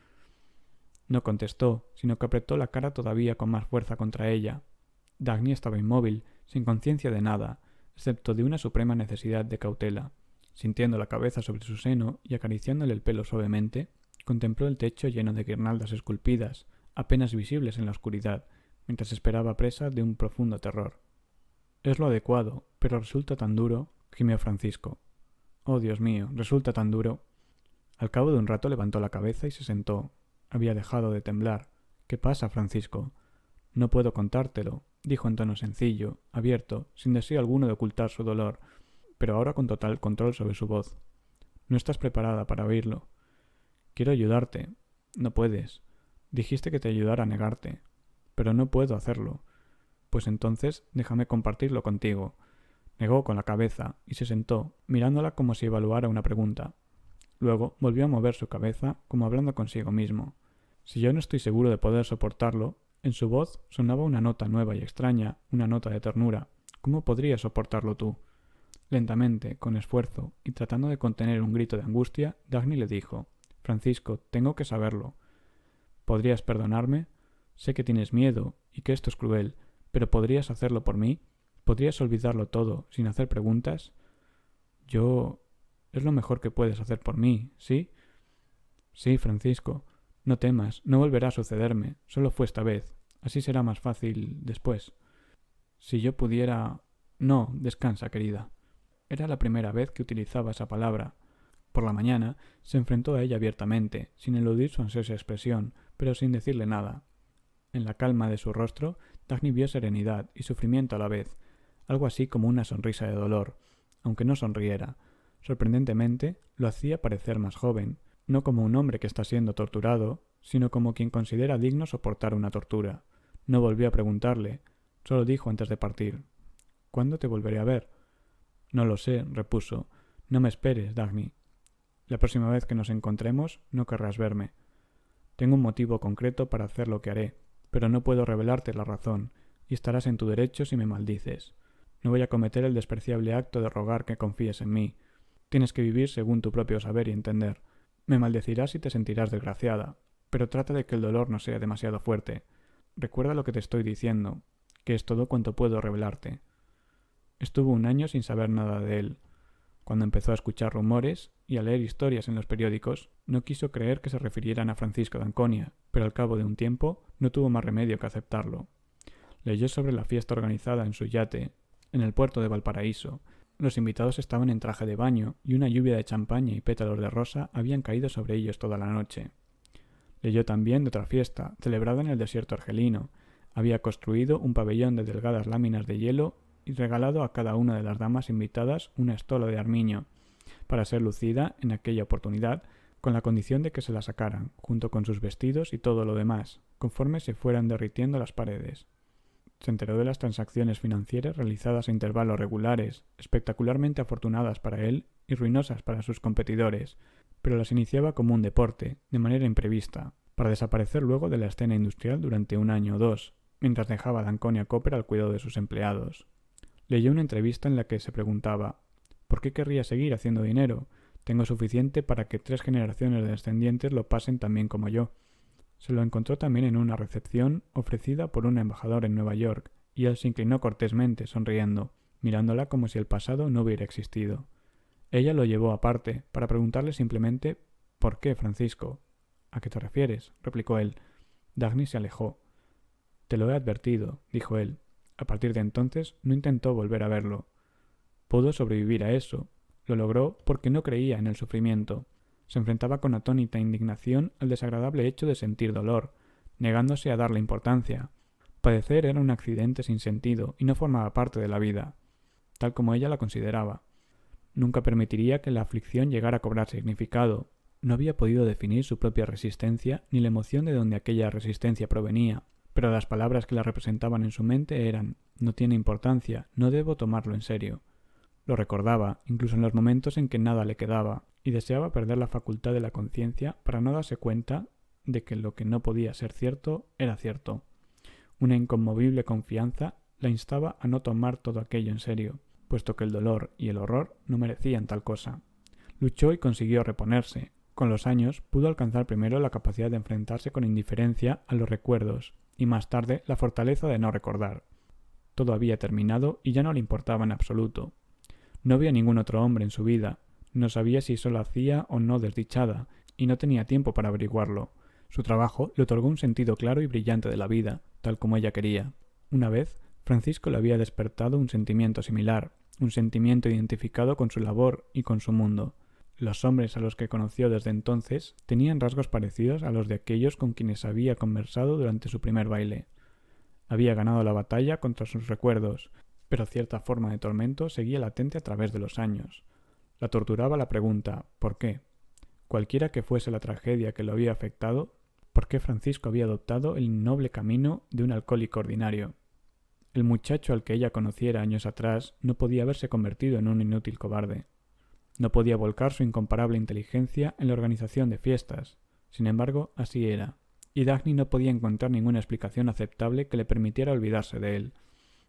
No contestó, sino que apretó la cara todavía con más fuerza contra ella. Dagny estaba inmóvil, sin conciencia de nada, excepto de una suprema necesidad de cautela. Sintiendo la cabeza sobre su seno y acariciándole el pelo suavemente, contempló el techo lleno de guirnaldas esculpidas, apenas visibles en la oscuridad, mientras esperaba presa de un profundo terror. Es lo adecuado, pero resulta tan duro, gimió Francisco. Oh, Dios mío, resulta tan duro. Al cabo de un rato levantó la cabeza y se sentó. Había dejado de temblar. ¿Qué pasa, Francisco? No puedo contártelo, dijo en tono sencillo, abierto, sin deseo alguno de ocultar su dolor, pero ahora con total control sobre su voz. No estás preparada para oírlo. Quiero ayudarte. No puedes. Dijiste que te ayudara a negarte. Pero no puedo hacerlo. Pues entonces déjame compartirlo contigo. Negó con la cabeza y se sentó, mirándola como si evaluara una pregunta. Luego volvió a mover su cabeza como hablando consigo mismo. Si yo no estoy seguro de poder soportarlo, en su voz sonaba una nota nueva y extraña, una nota de ternura. ¿Cómo podrías soportarlo tú? Lentamente, con esfuerzo, y tratando de contener un grito de angustia, Dagny le dijo: Francisco, tengo que saberlo. ¿Podrías perdonarme? Sé que tienes miedo y que esto es cruel, pero ¿podrías hacerlo por mí? ¿Podrías olvidarlo todo sin hacer preguntas? Yo... Es lo mejor que puedes hacer por mí, ¿sí? Sí, Francisco. No temas, no volverá a sucederme. Solo fue esta vez. Así será más fácil después. Si yo pudiera... No, descansa, querida. Era la primera vez que utilizaba esa palabra. Por la mañana se enfrentó a ella abiertamente, sin eludir su ansiosa expresión, pero sin decirle nada. En la calma de su rostro, Dagny vio serenidad y sufrimiento a la vez, algo así como una sonrisa de dolor, aunque no sonriera. Sorprendentemente, lo hacía parecer más joven, no como un hombre que está siendo torturado, sino como quien considera digno soportar una tortura. No volvió a preguntarle, solo dijo antes de partir: ¿Cuándo te volveré a ver? No lo sé, repuso. No me esperes, Dagny. La próxima vez que nos encontremos no querrás verme. Tengo un motivo concreto para hacer lo que haré, pero no puedo revelarte la razón, y estarás en tu derecho si me maldices. No voy a cometer el despreciable acto de rogar que confíes en mí. Tienes que vivir según tu propio saber y entender. Me maldecirás y te sentirás desgraciada, pero trata de que el dolor no sea demasiado fuerte. Recuerda lo que te estoy diciendo, que es todo cuanto puedo revelarte. Estuvo un año sin saber nada de él. Cuando empezó a escuchar rumores y a leer historias en los periódicos, no quiso creer que se refirieran a Francisco de Anconia, pero al cabo de un tiempo no tuvo más remedio que aceptarlo. Leyó sobre la fiesta organizada en su yate, en el puerto de Valparaíso. Los invitados estaban en traje de baño y una lluvia de champaña y pétalos de rosa habían caído sobre ellos toda la noche. Leyó también de otra fiesta, celebrada en el desierto argelino. Había construido un pabellón de delgadas láminas de hielo y regalado a cada una de las damas invitadas una estola de armiño, para ser lucida en aquella oportunidad, con la condición de que se la sacaran, junto con sus vestidos y todo lo demás, conforme se fueran derritiendo las paredes. Se enteró de las transacciones financieras realizadas a intervalos regulares, espectacularmente afortunadas para él y ruinosas para sus competidores, pero las iniciaba como un deporte, de manera imprevista, para desaparecer luego de la escena industrial durante un año o dos, mientras dejaba a Danconia Copper al cuidado de sus empleados. Leyó una entrevista en la que se preguntaba: ¿por qué querría seguir haciendo dinero? Tengo suficiente para que 3 generaciones de descendientes lo pasen tan bien como yo. Se lo encontró también en una recepción ofrecida por un embajador en Nueva York, y él se inclinó cortésmente, sonriendo, mirándola como si el pasado no hubiera existido. Ella lo llevó aparte, para preguntarle simplemente: ¿por qué, Francisco? ¿A qué te refieres?, replicó él. Dagny se alejó. Te lo he advertido, dijo él. A partir de entonces no intentó volver a verlo. Pudo sobrevivir a eso. Lo logró porque no creía en el sufrimiento. Se enfrentaba con atónita indignación al desagradable hecho de sentir dolor, negándose a darle importancia. Padecer era un accidente sin sentido y no formaba parte de la vida, tal como ella la consideraba. Nunca permitiría que la aflicción llegara a cobrar significado. No había podido definir su propia resistencia ni la emoción de donde aquella resistencia provenía, pero las palabras que la representaban en su mente eran: no tiene importancia, no debo tomarlo en serio. Lo recordaba, incluso en los momentos en que nada le quedaba, y deseaba perder la facultad de la conciencia para no darse cuenta de que lo que no podía ser cierto era cierto. Una inconmovible confianza la instaba a no tomar todo aquello en serio, puesto que el dolor y el horror no merecían tal cosa. Luchó y consiguió reponerse. Con los años pudo alcanzar primero la capacidad de enfrentarse con indiferencia a los recuerdos, y más tarde la fortaleza de no recordar. Todo había terminado y ya no le importaba en absoluto. No vio ningún otro hombre en su vida, no sabía si solo hacía o no desdichada, y no tenía tiempo para averiguarlo. Su trabajo le otorgó un sentido claro y brillante de la vida, tal como ella quería. Una vez, Francisco le había despertado un sentimiento similar, un sentimiento identificado con su labor y con su mundo. Los hombres a los que conoció desde entonces tenían rasgos parecidos a los de aquellos con quienes había conversado durante su primer baile. Había ganado la batalla contra sus recuerdos, pero cierta forma de tormento seguía latente a través de los años. La torturaba la pregunta ¿por qué? Cualquiera que fuese la tragedia que lo había afectado, ¿por qué Francisco había adoptado el innoble camino de un alcohólico ordinario? El muchacho al que ella conociera años atrás no podía haberse convertido en un inútil cobarde. No podía volcar su incomparable inteligencia en la organización de fiestas. Sin embargo, así era, y Dagny no podía encontrar ninguna explicación aceptable que le permitiera olvidarse de él.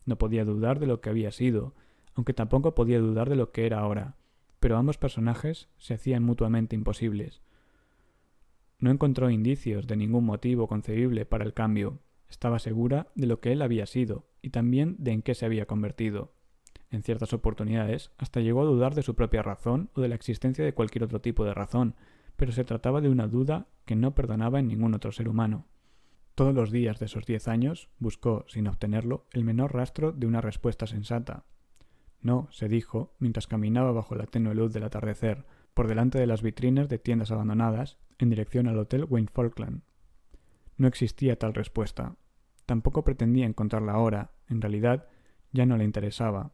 No podía dudar de lo que había sido, aunque tampoco podía dudar de lo que era ahora, pero ambos personajes se hacían mutuamente imposibles. No encontró indicios de ningún motivo concebible para el cambio. Estaba segura de lo que él había sido y también de en qué se había convertido. En ciertas oportunidades hasta llegó a dudar de su propia razón o de la existencia de cualquier otro tipo de razón, pero se trataba de una duda que no perdonaba en ningún otro ser humano. Todos los días de esos 10 años buscó, sin obtenerlo, el menor rastro de una respuesta sensata. No, se dijo, mientras caminaba bajo la tenue luz del atardecer, por delante de las vitrinas de tiendas abandonadas, en dirección al Hotel Wayne Falkland. No existía tal respuesta. Tampoco pretendía encontrarla ahora. En realidad, ya no le interesaba.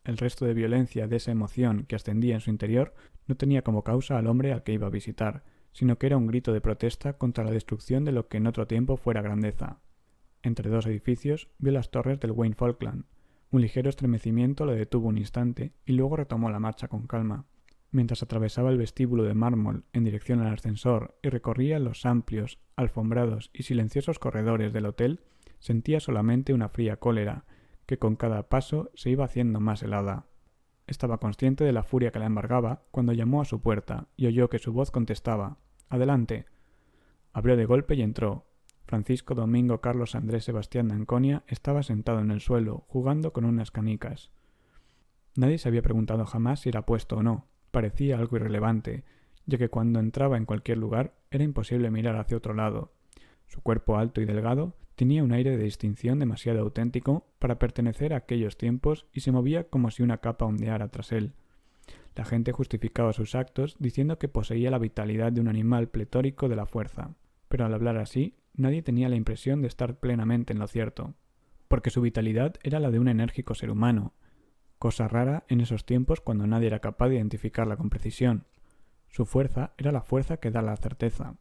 El resto de violencia de esa emoción que ascendía en su interior no tenía como causa al hombre al que iba a visitar, sino que era un grito de protesta contra la destrucción de lo que en otro tiempo fuera grandeza. Entre dos edificios vio las torres del Wayne Falkland. Un ligero estremecimiento le detuvo un instante y luego retomó la marcha con calma. Mientras atravesaba el vestíbulo de mármol en dirección al ascensor y recorría los amplios, alfombrados y silenciosos corredores del hotel, sentía solamente una fría cólera, que con cada paso se iba haciendo más helada. Estaba consciente de la furia que la embargaba cuando llamó a su puerta y oyó que su voz contestaba: «Adelante». Abrió de golpe y entró. Francisco Domingo Carlos Andrés Sebastián de Anconia estaba sentado en el suelo, jugando con unas canicas. Nadie se había preguntado jamás si era apuesto o no. Parecía algo irrelevante, ya que cuando entraba en cualquier lugar era imposible mirar hacia otro lado. Su cuerpo alto y delgado tenía un aire de distinción demasiado auténtico para pertenecer a aquellos tiempos y se movía como si una capa ondeara tras él. La gente justificaba sus actos diciendo que poseía la vitalidad de un animal pletórico de la fuerza, pero al hablar así, nadie tenía la impresión de estar plenamente en lo cierto, porque su vitalidad era la de un enérgico ser humano, cosa rara en esos tiempos cuando nadie era capaz de identificarla con precisión. Su fuerza era la fuerza que da la certeza.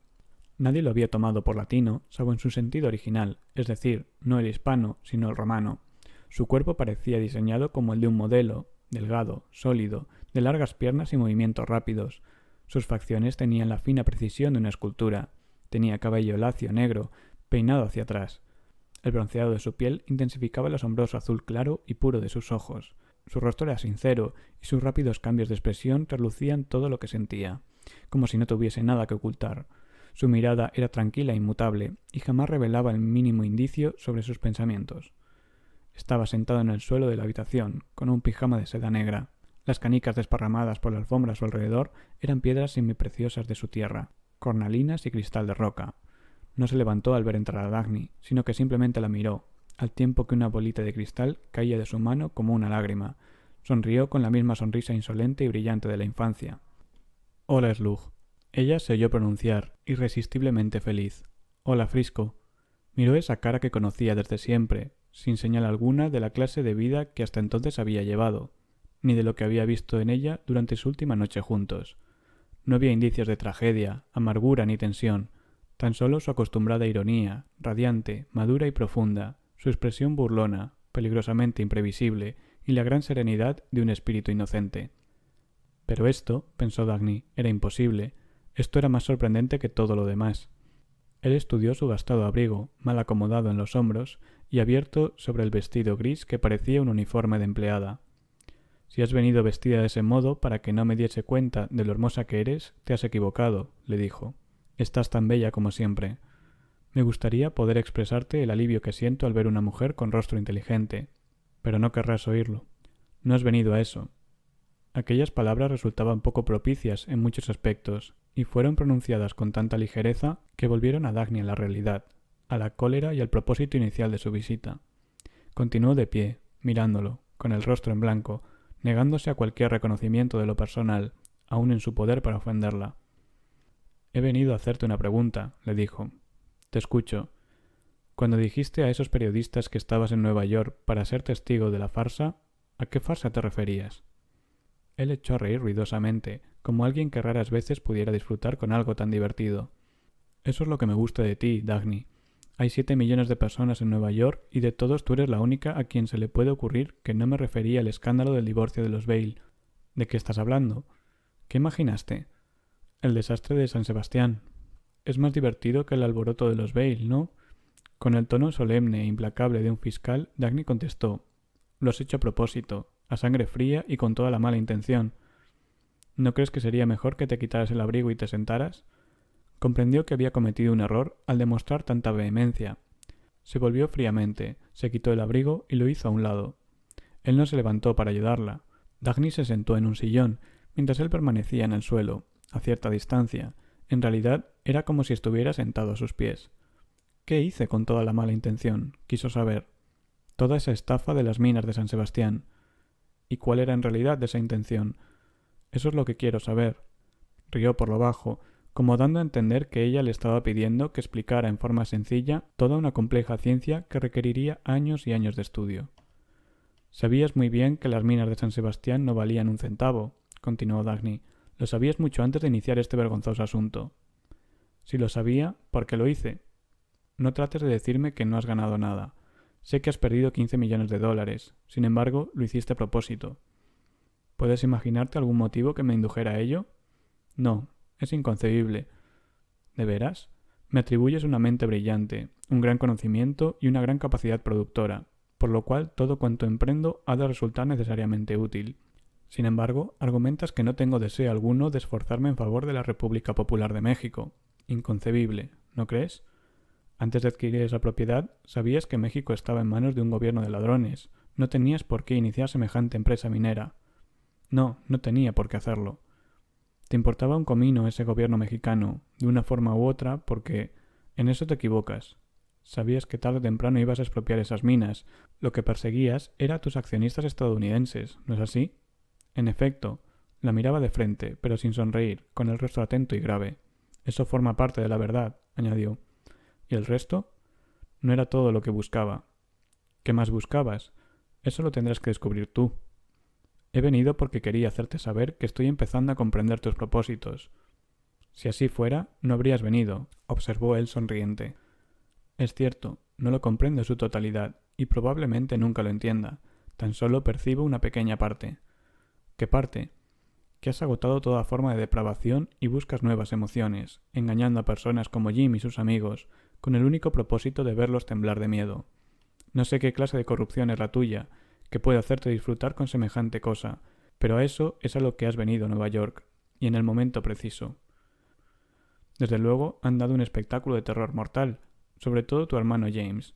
Nadie lo había tomado por latino, salvo en su sentido original, es decir, no el hispano, sino el romano. Su cuerpo parecía diseñado como el de un modelo, delgado, sólido, de largas piernas y movimientos rápidos. Sus facciones tenían la fina precisión de una escultura. Tenía cabello lacio negro, peinado hacia atrás. El bronceado de su piel intensificaba el asombroso azul claro y puro de sus ojos. Su rostro era sincero, y sus rápidos cambios de expresión relucían todo lo que sentía, como si no tuviese nada que ocultar. Su mirada era tranquila e inmutable, y jamás revelaba el mínimo indicio sobre sus pensamientos. Estaba sentado en el suelo de la habitación, con un pijama de seda negra. Las canicas desparramadas por la alfombra a su alrededor eran piedras semipreciosas de su tierra, cornalinas y cristal de roca. No se levantó al ver entrar a Dagny, sino que simplemente la miró, al tiempo que una bolita de cristal caía de su mano como una lágrima. Sonrió con la misma sonrisa insolente y brillante de la infancia. «Hola, Slug». Ella se oyó pronunciar, irresistiblemente feliz. «Hola, Frisco». Miró esa cara que conocía desde siempre, sin señal alguna de la clase de vida que hasta entonces había llevado. ni de lo que había visto en ella durante su última noche juntos. No había indicios de tragedia, amargura ni tensión, tan solo su acostumbrada ironía, radiante, madura y profunda, su expresión burlona, peligrosamente imprevisible, y la gran serenidad de un espíritu inocente. Pero esto, pensó Dagny, era imposible. Esto era más sorprendente que todo lo demás. Él estudió su gastado abrigo, mal acomodado en los hombros y abierto sobre el vestido gris que parecía un uniforme de empleada. Si has venido vestida de ese modo para que no me diese cuenta de lo hermosa que eres, te has equivocado, le dijo. Estás tan bella como siempre. Me gustaría poder expresarte el alivio que siento al ver una mujer con rostro inteligente, pero no querrás oírlo. No has venido a eso. Aquellas palabras resultaban poco propicias en muchos aspectos, y fueron pronunciadas con tanta ligereza que volvieron a Dagny a la realidad, a la cólera y al propósito inicial de su visita. Continuó de pie, mirándolo, con el rostro en blanco, negándose a cualquier reconocimiento de lo personal, aun en su poder para ofenderla. He venido a hacerte una pregunta, le dijo. Te escucho. Cuando dijiste a esos periodistas que estabas en Nueva York para ser testigo de la farsa, ¿a qué farsa te referías? Él echó a reír ruidosamente, como alguien que raras veces pudiera disfrutar con algo tan divertido. Eso es lo que me gusta de ti, Dagny. Hay 7 millones de personas en Nueva York y de todos tú eres la única a quien se le puede ocurrir que no me refería al escándalo del divorcio de los Bale. ¿De qué estás hablando? ¿Qué imaginaste? El desastre de San Sebastián. Es más divertido que el alboroto de los Bale, ¿no? Con el tono solemne e implacable de un fiscal, Dagny contestó: Lo has hecho a propósito, a sangre fría y con toda la mala intención. ¿No crees que sería mejor que te quitaras el abrigo y te sentaras? Comprendió que había cometido un error al demostrar tanta vehemencia. Se volvió fríamente, se quitó el abrigo y lo hizo a un lado. Él no se levantó para ayudarla. Dagny se sentó en un sillón, mientras él permanecía en el suelo, a cierta distancia. En realidad era como si estuviera sentado a sus pies. ¿Qué hice con toda la mala intención? Quiso saber. Toda esa estafa de las minas de San Sebastián. ¿Y cuál era en realidad esa intención? Eso es lo que quiero saber. Rió por lo bajo, como dando a entender que ella le estaba pidiendo que explicara en forma sencilla toda una compleja ciencia que requeriría años y años de estudio. Sabías muy bien que las minas de San Sebastián no valían un centavo, continuó Dagny. Lo sabías mucho antes de iniciar este vergonzoso asunto. Si lo sabía, ¿por qué lo hice? No trates de decirme que no has ganado nada. Sé que has perdido 15 millones de dólares. Sin embargo, lo hiciste a propósito. ¿Puedes imaginarte algún motivo que me indujera a ello? No, es inconcebible. ¿De veras? Me atribuyes una mente brillante, un gran conocimiento y una gran capacidad productora, por lo cual todo cuanto emprendo ha de resultar necesariamente útil. Sin embargo, argumentas que no tengo deseo alguno de esforzarme en favor de la República Popular de México. Inconcebible, ¿no crees? Antes de adquirir esa propiedad, sabías que México estaba en manos de un gobierno de ladrones. No tenías por qué iniciar semejante empresa minera. No, no tenía por qué hacerlo. Te importaba un comino ese gobierno mexicano, de una forma u otra, porque en eso te equivocas. Sabías que tarde o temprano ibas a expropiar esas minas. Lo que perseguías era a tus accionistas estadounidenses, ¿no es así? En efecto, la miraba de frente, pero sin sonreír, con el rostro atento y grave. Eso forma parte de la verdad, añadió. ¿Y el resto? No era todo lo que buscaba. ¿Qué más buscabas? Eso lo tendrás que descubrir tú. He venido porque quería hacerte saber que estoy empezando a comprender tus propósitos. Si así fuera, no habrías venido, observó él sonriente. Es cierto, no lo comprendo en su totalidad, y probablemente nunca lo entienda. Tan solo percibo una pequeña parte. ¿Qué parte? Que has agotado toda forma de depravación y buscas nuevas emociones, engañando a personas como Jim y sus amigos, con el único propósito de verlos temblar de miedo. No sé qué clase de corrupción es la tuya, que puede hacerte disfrutar con semejante cosa, pero a eso es a lo que has venido a Nueva York, y en el momento preciso. Desde luego han dado un espectáculo de terror mortal, sobre todo tu hermano James.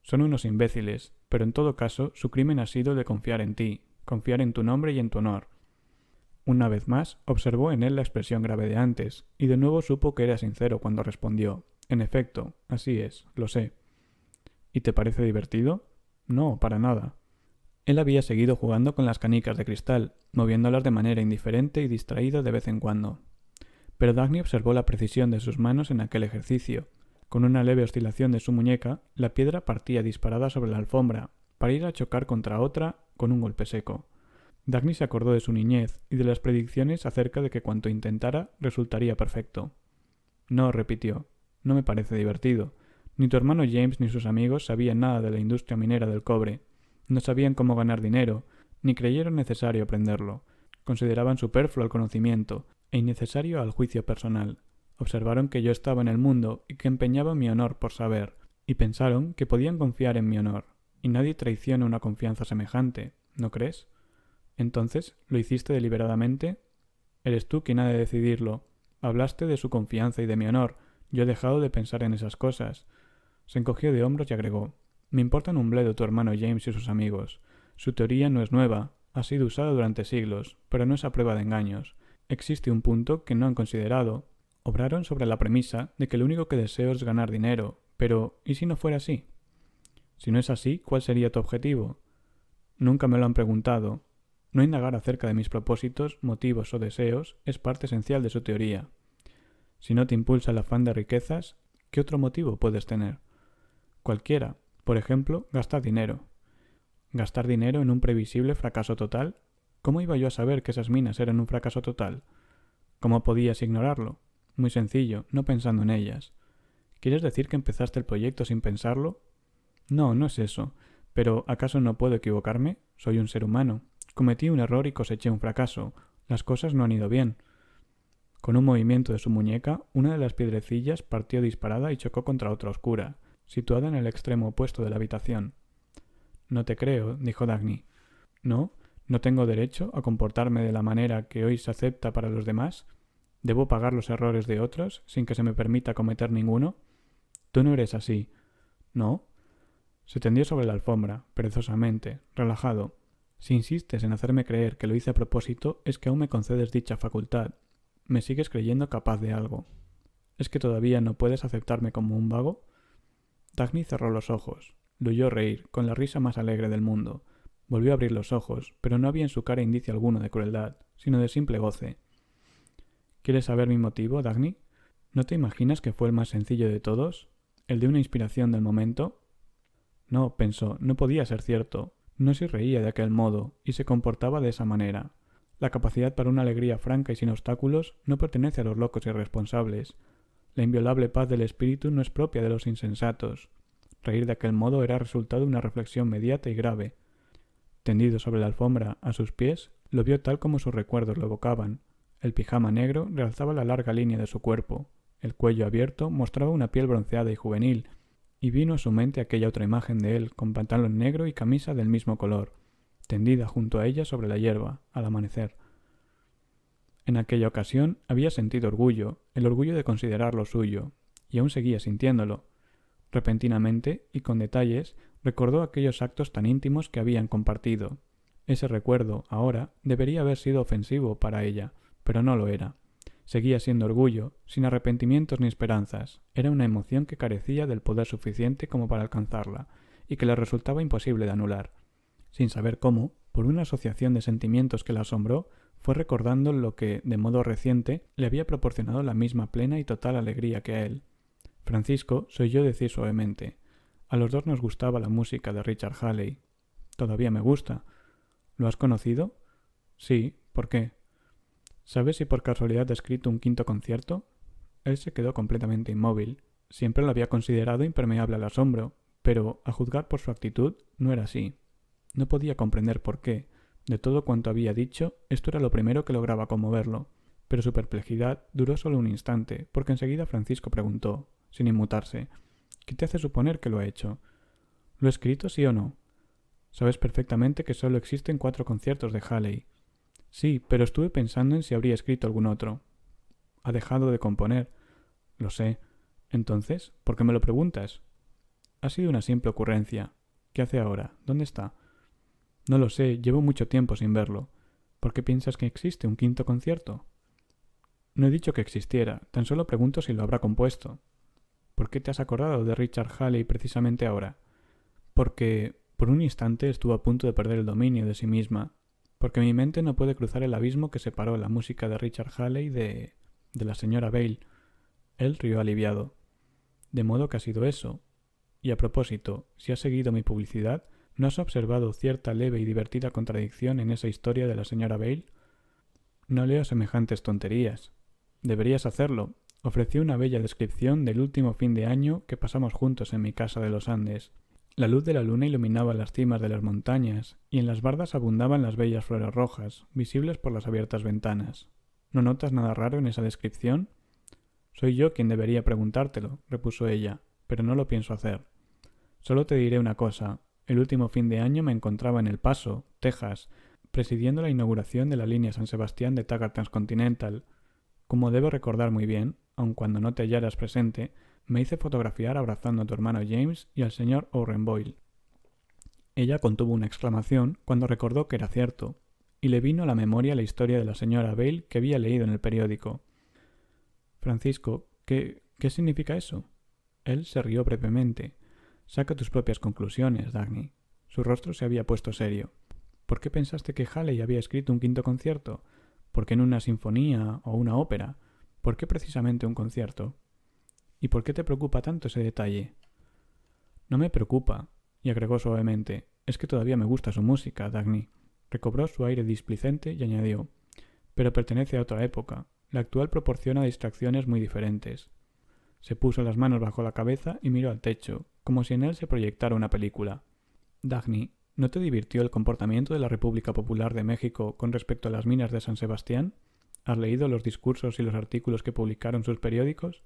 Son unos imbéciles, pero en todo caso su crimen ha sido de confiar en ti, confiar en tu nombre y en tu honor. Una vez más observó en él la expresión grave de antes, y de nuevo supo que era sincero cuando respondió: En efecto, así es, lo sé. ¿Y te parece divertido? No, para nada. Él había seguido jugando con las canicas de cristal, moviéndolas de manera indiferente y distraída de vez en cuando. Pero Dagny observó la precisión de sus manos en aquel ejercicio. Con una leve oscilación de su muñeca, la piedra partía disparada sobre la alfombra, para ir a chocar contra otra con un golpe seco. Dagny se acordó de su niñez y de las predicciones acerca de que cuanto intentara resultaría perfecto. No, repitió, no me parece divertido. Ni tu hermano James ni sus amigos sabían nada de la industria minera del cobre. No sabían cómo ganar dinero, ni creyeron necesario aprenderlo. Consideraban superfluo el conocimiento e innecesario al juicio personal. Observaron que yo estaba en el mundo y que empeñaba mi honor por saber, y pensaron que podían confiar en mi honor. Y nadie traiciona una confianza semejante, ¿no crees? Entonces, ¿lo hiciste deliberadamente? Eres tú quien ha de decidirlo. Hablaste de su confianza y de mi honor. Yo he dejado de pensar en esas cosas. Se encogió de hombros y agregó: Me importan un bledo tu hermano James y sus amigos. Su teoría no es nueva, ha sido usada durante siglos, pero no es a prueba de engaños. Existe un punto que no han considerado. Obraron sobre la premisa de que lo único que deseo es ganar dinero, pero ¿y si no fuera así? Si no es así, ¿cuál sería tu objetivo? Nunca me lo han preguntado. No indagar acerca de mis propósitos, motivos o deseos es parte esencial de su teoría. Si no te impulsa el afán de riquezas, ¿qué otro motivo puedes tener? Cualquiera. Por ejemplo, gastar dinero. ¿Gastar dinero en un previsible fracaso total? ¿Cómo iba yo a saber que esas minas eran un fracaso total? ¿Cómo podías ignorarlo? Muy sencillo, no pensando en ellas. ¿Quieres decir que empezaste el proyecto sin pensarlo? No, no es eso. Pero ¿acaso no puedo equivocarme? Soy un ser humano. Cometí un error y coseché un fracaso. Las cosas no han ido bien. Con un movimiento de su muñeca, una de las piedrecillas partió disparada y chocó contra otra oscura, situada en el extremo opuesto de la habitación. No te creo, dijo Dagny. ¿No? ¿No tengo derecho a comportarme de la manera que hoy se acepta para los demás? ¿Debo pagar los errores de otros sin que se me permita cometer ninguno? Tú no eres así. ¿No? Se tendió sobre la alfombra, perezosamente, relajado. Si insistes en hacerme creer que lo hice a propósito, es que aún me concedes dicha facultad. Me sigues creyendo capaz de algo. ¿Es que todavía no puedes aceptarme como un vago? Dagny cerró los ojos. Lo oyó reír, con la risa más alegre del mundo. Volvió a abrir los ojos, pero no había en su cara indicio alguno de crueldad, sino de simple goce. ¿Quieres saber mi motivo, Dagny? ¿No te imaginas que fue el más sencillo de todos? ¿El de una inspiración del momento? No, pensó, no podía ser cierto. No se reía de aquel modo, y se comportaba de esa manera. La capacidad para una alegría franca y sin obstáculos no pertenece a los locos irresponsables. La inviolable paz del espíritu no es propia de los insensatos. Reír de aquel modo era resultado de una reflexión mediata y grave. Tendido sobre la alfombra, a sus pies, lo vio tal como sus recuerdos lo evocaban. El pijama negro realzaba la larga línea de su cuerpo. El cuello abierto mostraba una piel bronceada y juvenil, y vino a su mente aquella otra imagen de él, con pantalón negro y camisa del mismo color, tendida junto a ella sobre la hierba, al amanecer. En aquella ocasión había sentido orgullo, el orgullo de considerarlo suyo, y aún seguía sintiéndolo. Repentinamente, y con detalles, recordó aquellos actos tan íntimos que habían compartido. Ese recuerdo, ahora, debería haber sido ofensivo para ella, pero no lo era. Seguía siendo orgullo, sin arrepentimientos ni esperanzas. Era una emoción que carecía del poder suficiente como para alcanzarla, y que le resultaba imposible de anular. Sin saber cómo, por una asociación de sentimientos que la asombró, fue recordando lo que, de modo reciente, le había proporcionado la misma plena y total alegría que a él. Francisco, se oyó decir suavemente: a los dos nos gustaba la música de Richard Halley. Todavía me gusta. ¿Lo has conocido? Sí. ¿Por qué? ¿Sabes si por casualidad ha escrito un quinto concierto? Él se quedó completamente inmóvil. Siempre lo había considerado impermeable al asombro, pero, a juzgar por su actitud, no era así. No podía comprender por qué. De todo cuanto había dicho, esto era lo primero que lograba conmoverlo. Pero su perplejidad duró solo un instante, porque enseguida Francisco preguntó, sin inmutarse: ¿qué te hace suponer que lo ha hecho? ¿Lo he escrito, sí o no? Sabes perfectamente que solo existen 4 conciertos de Halley. Sí, pero estuve pensando en si habría escrito algún otro. Ha dejado de componer. Lo sé. Entonces, ¿por qué me lo preguntas? Ha sido una simple ocurrencia. ¿Qué hace ahora? ¿Dónde está? No lo sé, llevo mucho tiempo sin verlo. ¿Por qué piensas que existe un quinto concierto? No he dicho que existiera, tan solo pregunto si lo habrá compuesto. ¿Por qué te has acordado de Richard Halley precisamente ahora? Porque por un instante estuvo a punto de perder el dominio de sí misma, porque mi mente no puede cruzar el abismo que separó la música de Richard Halley de la señora Bale. Él rió aliviado. De modo que ha sido eso. Y a propósito, si has seguido mi publicidad, ¿No has observado cierta leve y divertida contradicción en esa historia de la señora Bale? No leo semejantes tonterías. Deberías hacerlo. Ofrecí una bella descripción del último fin de año que pasamos juntos en mi casa de los Andes. La luz de la luna iluminaba las cimas de las montañas, y en las bardas abundaban las bellas flores rojas, visibles por las abiertas ventanas. ¿No notas nada raro en esa descripción? Soy yo quien debería preguntártelo, repuso ella, pero no lo pienso hacer. Solo te diré una cosa. El último fin de año me encontraba en El Paso, Texas, presidiendo la inauguración de la línea San Sebastián de Taggart Transcontinental. Como debo recordar muy bien, aun cuando no te hallaras presente, me hice fotografiar abrazando a tu hermano James y al señor Owen Boyle. Ella contuvo una exclamación cuando recordó que era cierto, y le vino a la memoria la historia de la señora Bale que había leído en el periódico. Francisco, ¿qué significa eso? Él se rió brevemente. Saca tus propias conclusiones, Dagny. Su rostro se había puesto serio. ¿Por qué pensaste que Halley había escrito un quinto concierto? ¿Por qué en una sinfonía o una ópera? ¿Por qué precisamente un concierto? ¿Y por qué te preocupa tanto ese detalle? No me preocupa, y agregó suavemente, es que todavía me gusta su música, Dagny. Recobró su aire displicente y añadió, pero pertenece a otra época. La actual proporciona distracciones muy diferentes. Se puso las manos bajo la cabeza y miró al techo, como si en él se proyectara una película. Dagny, ¿no te divirtió el comportamiento de la República Popular de México con respecto a las minas de San Sebastián? ¿Has leído los discursos y los artículos que publicaron sus periódicos?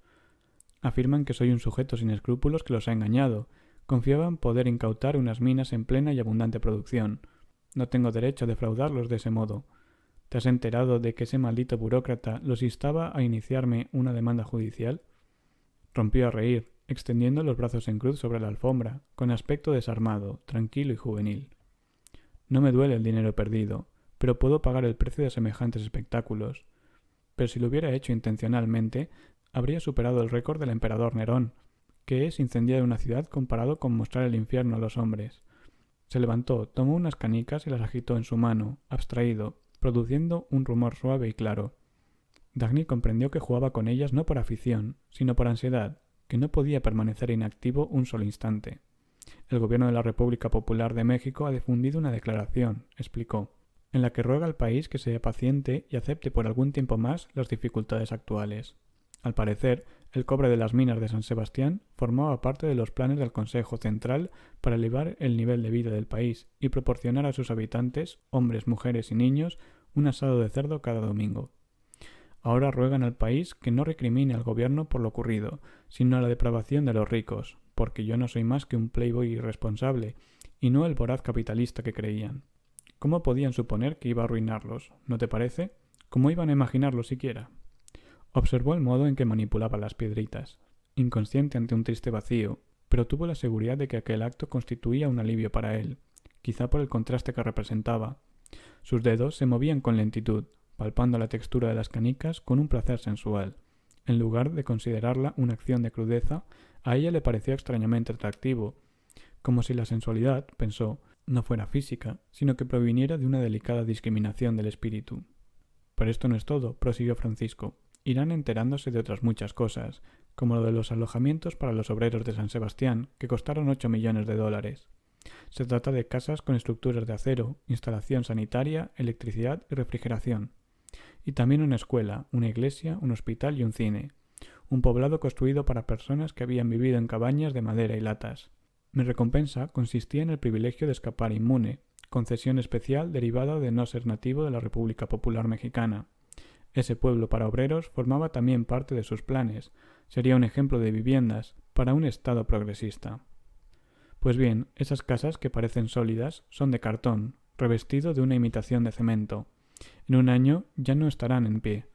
Afirman que soy un sujeto sin escrúpulos que los ha engañado. Confiaban poder incautar unas minas en plena y abundante producción. No tengo derecho a defraudarlos de ese modo. ¿Te has enterado de que ese maldito burócrata los instaba a iniciarme una demanda judicial? Rompió a reír, extendiendo los brazos en cruz sobre la alfombra, con aspecto desarmado, tranquilo y juvenil. No me duele el dinero perdido, pero puedo pagar el precio de semejantes espectáculos. Pero si lo hubiera hecho intencionalmente, habría superado el récord del emperador Nerón, que es incendiar una ciudad comparado con mostrar el infierno a los hombres. Se levantó, tomó unas canicas y las agitó en su mano, abstraído, produciendo un rumor suave y claro. Dagny comprendió que jugaba con ellas no por afición, sino por ansiedad, que no podía permanecer inactivo un solo instante. El gobierno de la República Popular de México ha difundido una declaración, explicó, en la que ruega al país que sea paciente y acepte por algún tiempo más las dificultades actuales. Al parecer, el cobre de las minas de San Sebastián formaba parte de los planes del Consejo Central para elevar el nivel de vida del país y proporcionar a sus habitantes, hombres, mujeres y niños, un asado de cerdo cada domingo. Ahora ruegan al país que no recrimine al gobierno por lo ocurrido, sino a la depravación de los ricos, porque yo no soy más que un playboy irresponsable, y no el voraz capitalista que creían. ¿Cómo podían suponer que iba a arruinarlos? ¿No te parece? ¿Cómo iban a imaginarlo siquiera? Observó el modo en que manipulaba las piedritas, inconsciente ante un triste vacío, pero tuvo la seguridad de que aquel acto constituía un alivio para él, quizá por el contraste que representaba. Sus dedos se movían con lentitud, palpando la textura de las canicas con un placer sensual. En lugar de considerarla una acción de crudeza, a ella le pareció extrañamente atractivo, como si la sensualidad, pensó, no fuera física, sino que proviniera de una delicada discriminación del espíritu. Pero esto no es todo, prosiguió Francisco. Irán enterándose de otras muchas cosas, como lo de los alojamientos para los obreros de San Sebastián, que costaron 8 millones de dólares. Se trata de casas con estructuras de acero, instalación sanitaria, electricidad y refrigeración. Y también una escuela, una iglesia, un hospital y un cine. Un poblado construido para personas que habían vivido en cabañas de madera y latas. Mi recompensa consistía en el privilegio de escapar inmune, concesión especial derivada de no ser nativo de la República Popular Mexicana. Ese pueblo para obreros formaba también parte de sus planes. Sería un ejemplo de viviendas para un Estado progresista. Pues bien, esas casas que parecen sólidas son de cartón, revestido de una imitación de cemento. En un año ya no estarán en pie.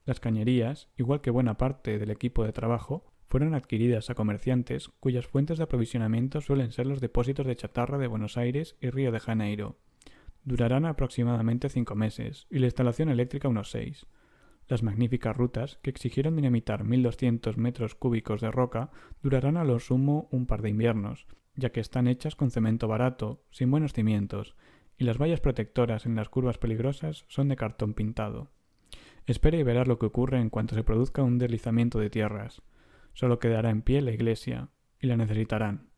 Las cañerías, igual que buena parte del equipo de trabajo, fueron adquiridas a comerciantes cuyas fuentes de aprovisionamiento suelen ser los depósitos de chatarra de Buenos Aires y Río de Janeiro. Durarán aproximadamente 5 meses y la instalación eléctrica unos 6. Las magníficas rutas, que exigieron dinamitar 1.200 metros cúbicos de roca, durarán a lo sumo un par de inviernos, ya que están hechas con cemento barato, sin buenos cimientos, y las vallas protectoras en las curvas peligrosas son de cartón pintado. Espera y verás lo que ocurre en cuanto se produzca un deslizamiento de tierras. Solo quedará en pie la iglesia, y la necesitarán.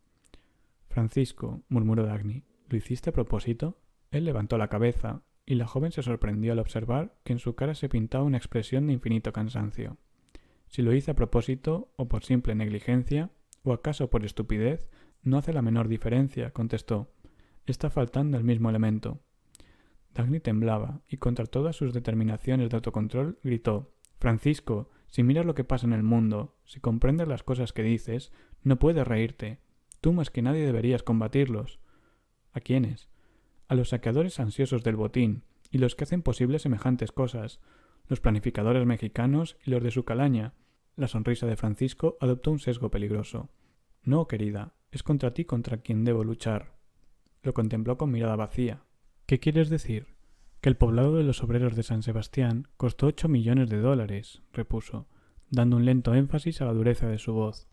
Francisco, murmuró Dagny, ¿Lo hiciste a propósito? Él levantó la cabeza, y la joven se sorprendió al observar que en su cara se pintaba una expresión de infinito cansancio. Si lo hice a propósito, o por simple negligencia, o acaso por estupidez, no hace la menor diferencia, contestó. Está faltando el mismo elemento. Dagny temblaba, y contra todas sus determinaciones de autocontrol, gritó: Francisco, si miras lo que pasa en el mundo, si comprendes las cosas que dices, no puedes reírte. Tú más que nadie deberías combatirlos. ¿A quiénes? A los saqueadores ansiosos del botín, y los que hacen posibles semejantes cosas, los planificadores mexicanos y los de su calaña. La sonrisa de Francisco adoptó un sesgo peligroso. No, querida, es contra ti contra quien debo luchar. Lo contempló con mirada vacía. ¿Qué quieres decir? Que el poblado de los obreros de San Sebastián costó 8 millones de dólares, repuso, dando un lento énfasis a la dureza de su voz.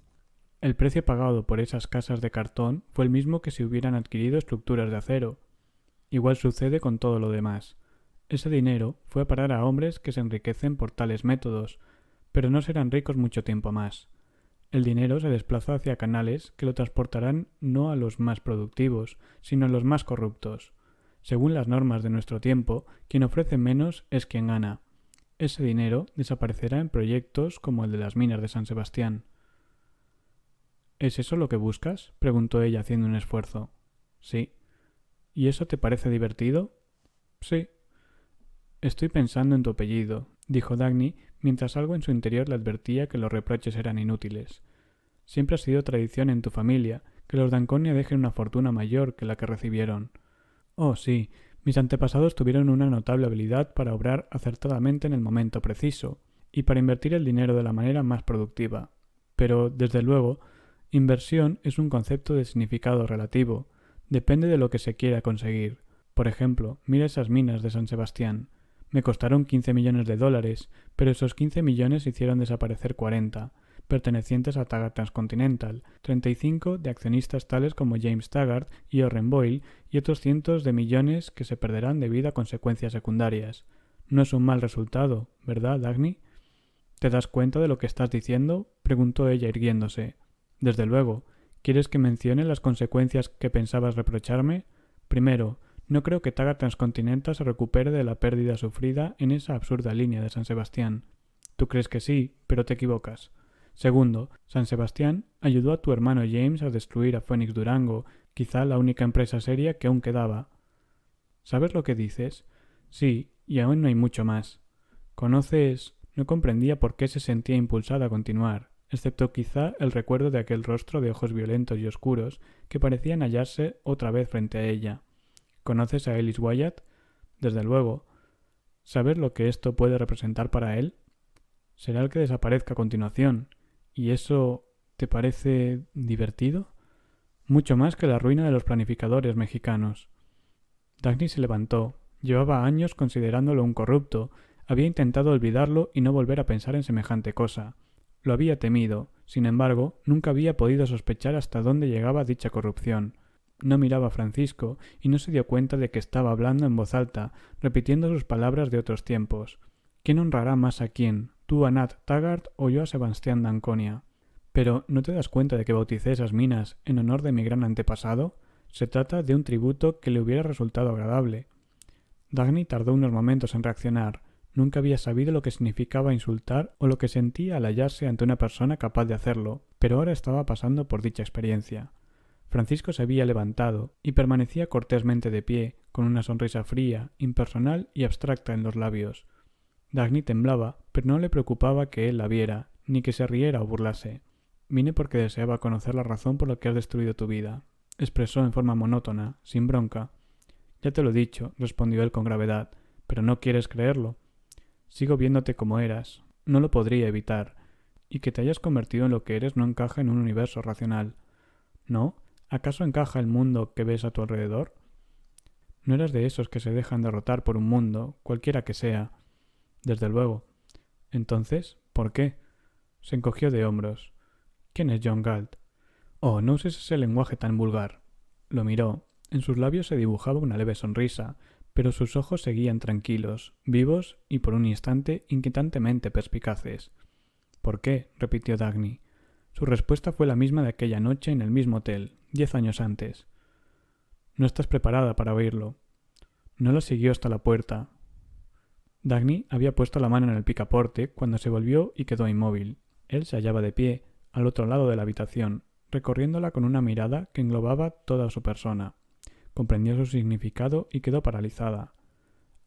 El precio pagado por esas casas de cartón fue el mismo que si hubieran adquirido estructuras de acero. Igual sucede con todo lo demás. Ese dinero fue a parar a hombres que se enriquecen por tales métodos, pero no serán ricos mucho tiempo más. El dinero se desplaza hacia canales que lo transportarán no a los más productivos, sino a los más corruptos. Según las normas de nuestro tiempo, quien ofrece menos es quien gana. Ese dinero desaparecerá en proyectos como el de las minas de San Sebastián. ¿Es eso lo que buscas?, preguntó ella haciendo un esfuerzo. Sí. ¿Y eso te parece divertido? Sí. Estoy pensando en tu apellido, dijo Dagny, mientras algo en su interior le advertía que los reproches eran inútiles. Siempre ha sido tradición en tu familia que los Danconia dejen una fortuna mayor que la que recibieron. Oh, sí, mis antepasados tuvieron una notable habilidad para obrar acertadamente en el momento preciso, y para invertir el dinero de la manera más productiva. Pero, desde luego, inversión es un concepto de significado relativo. Depende de lo que se quiera conseguir. Por ejemplo, mira esas minas de San Sebastián. Me costaron 15 millones de dólares, pero esos 15 millones hicieron desaparecer 40, pertenecientes a Taggart Transcontinental, 35 de accionistas tales como James Taggart y Orren Boyle, y otros cientos de millones que se perderán debido a consecuencias secundarias. No es un mal resultado, ¿verdad, Dagny? ¿Te das cuenta de lo que estás diciendo?, preguntó ella irguiéndose. Desde luego. ¿Quieres que mencione las consecuencias que pensabas reprocharme? Primero, no creo que Taggart Transcontinental se recupere de la pérdida sufrida en esa absurda línea de San Sebastián. Tú crees que sí, pero te equivocas. Segundo, San Sebastián ayudó a tu hermano James a destruir a Phoenix Durango, quizá la única empresa seria que aún quedaba. ¿Sabes lo que dices? Sí, y aún no hay mucho más. ¿Conoces? No comprendía por qué se sentía impulsada a continuar, excepto quizá el recuerdo de aquel rostro de ojos violentos y oscuros que parecían hallarse otra vez frente a ella. ¿Conoces a Ellis Wyatt? Desde luego. ¿Sabes lo que esto puede representar para él? Será el que desaparezca a continuación. ¿Y eso te parece divertido? Mucho más que la ruina de los planificadores mexicanos. Dagny se levantó. Llevaba años considerándolo un corrupto. Había intentado olvidarlo y no volver a pensar en semejante cosa. Lo había temido. Sin embargo, nunca había podido sospechar hasta dónde llegaba dicha corrupción. No miraba a Francisco y no se dio cuenta de que estaba hablando en voz alta, repitiendo sus palabras de otros tiempos. ¿Quién honrará más a quién? ¿Tú a Nat Taggart o yo a Sebastián Danconia? Pero ¿no te das cuenta de que bauticé esas minas en honor de mi gran antepasado? Se trata de un tributo que le hubiera resultado agradable. Dagny tardó unos momentos en reaccionar. Nunca había sabido lo que significaba insultar o lo que sentía al hallarse ante una persona capaz de hacerlo, pero ahora estaba pasando por dicha experiencia. Francisco se había levantado y permanecía cortésmente de pie, con una sonrisa fría, impersonal y abstracta en los labios. Dagny temblaba, pero no le preocupaba que él la viera, ni que se riera o burlase. Vine porque deseaba conocer la razón por la que has destruido tu vida, expresó en forma monótona, sin bronca. Ya te lo he dicho, respondió él con gravedad, pero no quieres creerlo. Sigo viéndote como eras. No lo podría evitar. Y que te hayas convertido en lo que eres no encaja en un universo racional. ¿No? ¿Acaso encaja el mundo que ves a tu alrededor? No eras de esos que se dejan derrotar por un mundo, cualquiera que sea. Desde luego. Entonces, ¿por qué? Se encogió de hombros. ¿Quién es John Galt? Oh, no uses ese lenguaje tan vulgar. Lo miró. En sus labios se dibujaba una leve sonrisa, pero sus ojos seguían tranquilos, vivos y por un instante inquietantemente perspicaces. ¿Por qué?, repitió Dagny. Su respuesta fue la misma de aquella noche en el mismo hotel, 10 años antes. No estás preparada para oírlo. No lo siguió hasta la puerta. Dagny había puesto la mano en el picaporte cuando se volvió y quedó inmóvil. Él se hallaba de pie, al otro lado de la habitación, recorriéndola con una mirada que englobaba toda su persona. Comprendió su significado y quedó paralizada.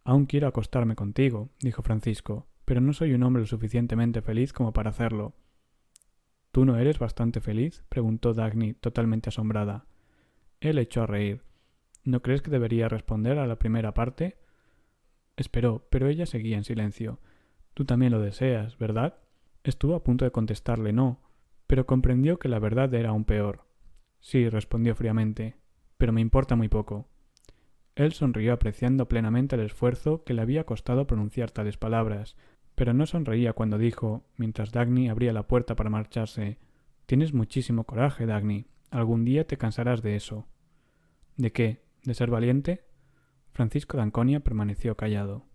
«Aún quiero acostarme contigo», dijo Francisco, «pero no soy un hombre lo suficientemente feliz como para hacerlo». «¿Tú no eres bastante feliz?», preguntó Dagny, totalmente asombrada. Él echó a reír. «¿No crees que debería responder a la primera parte?». Esperó, pero ella seguía en silencio. «Tú también lo deseas, ¿verdad?». Estuvo a punto de contestarle no, pero comprendió que la verdad era aún peor. «Sí», respondió fríamente, «pero me importa muy poco». Él sonrió apreciando plenamente el esfuerzo que le había costado pronunciar tales palabras, pero no sonreía cuando dijo, mientras Dagny abría la puerta para marcharse: «Tienes muchísimo coraje, Dagny. Algún día te cansarás de eso». «¿De qué? ¿De ser valiente?». Francisco de Anconia permaneció callado.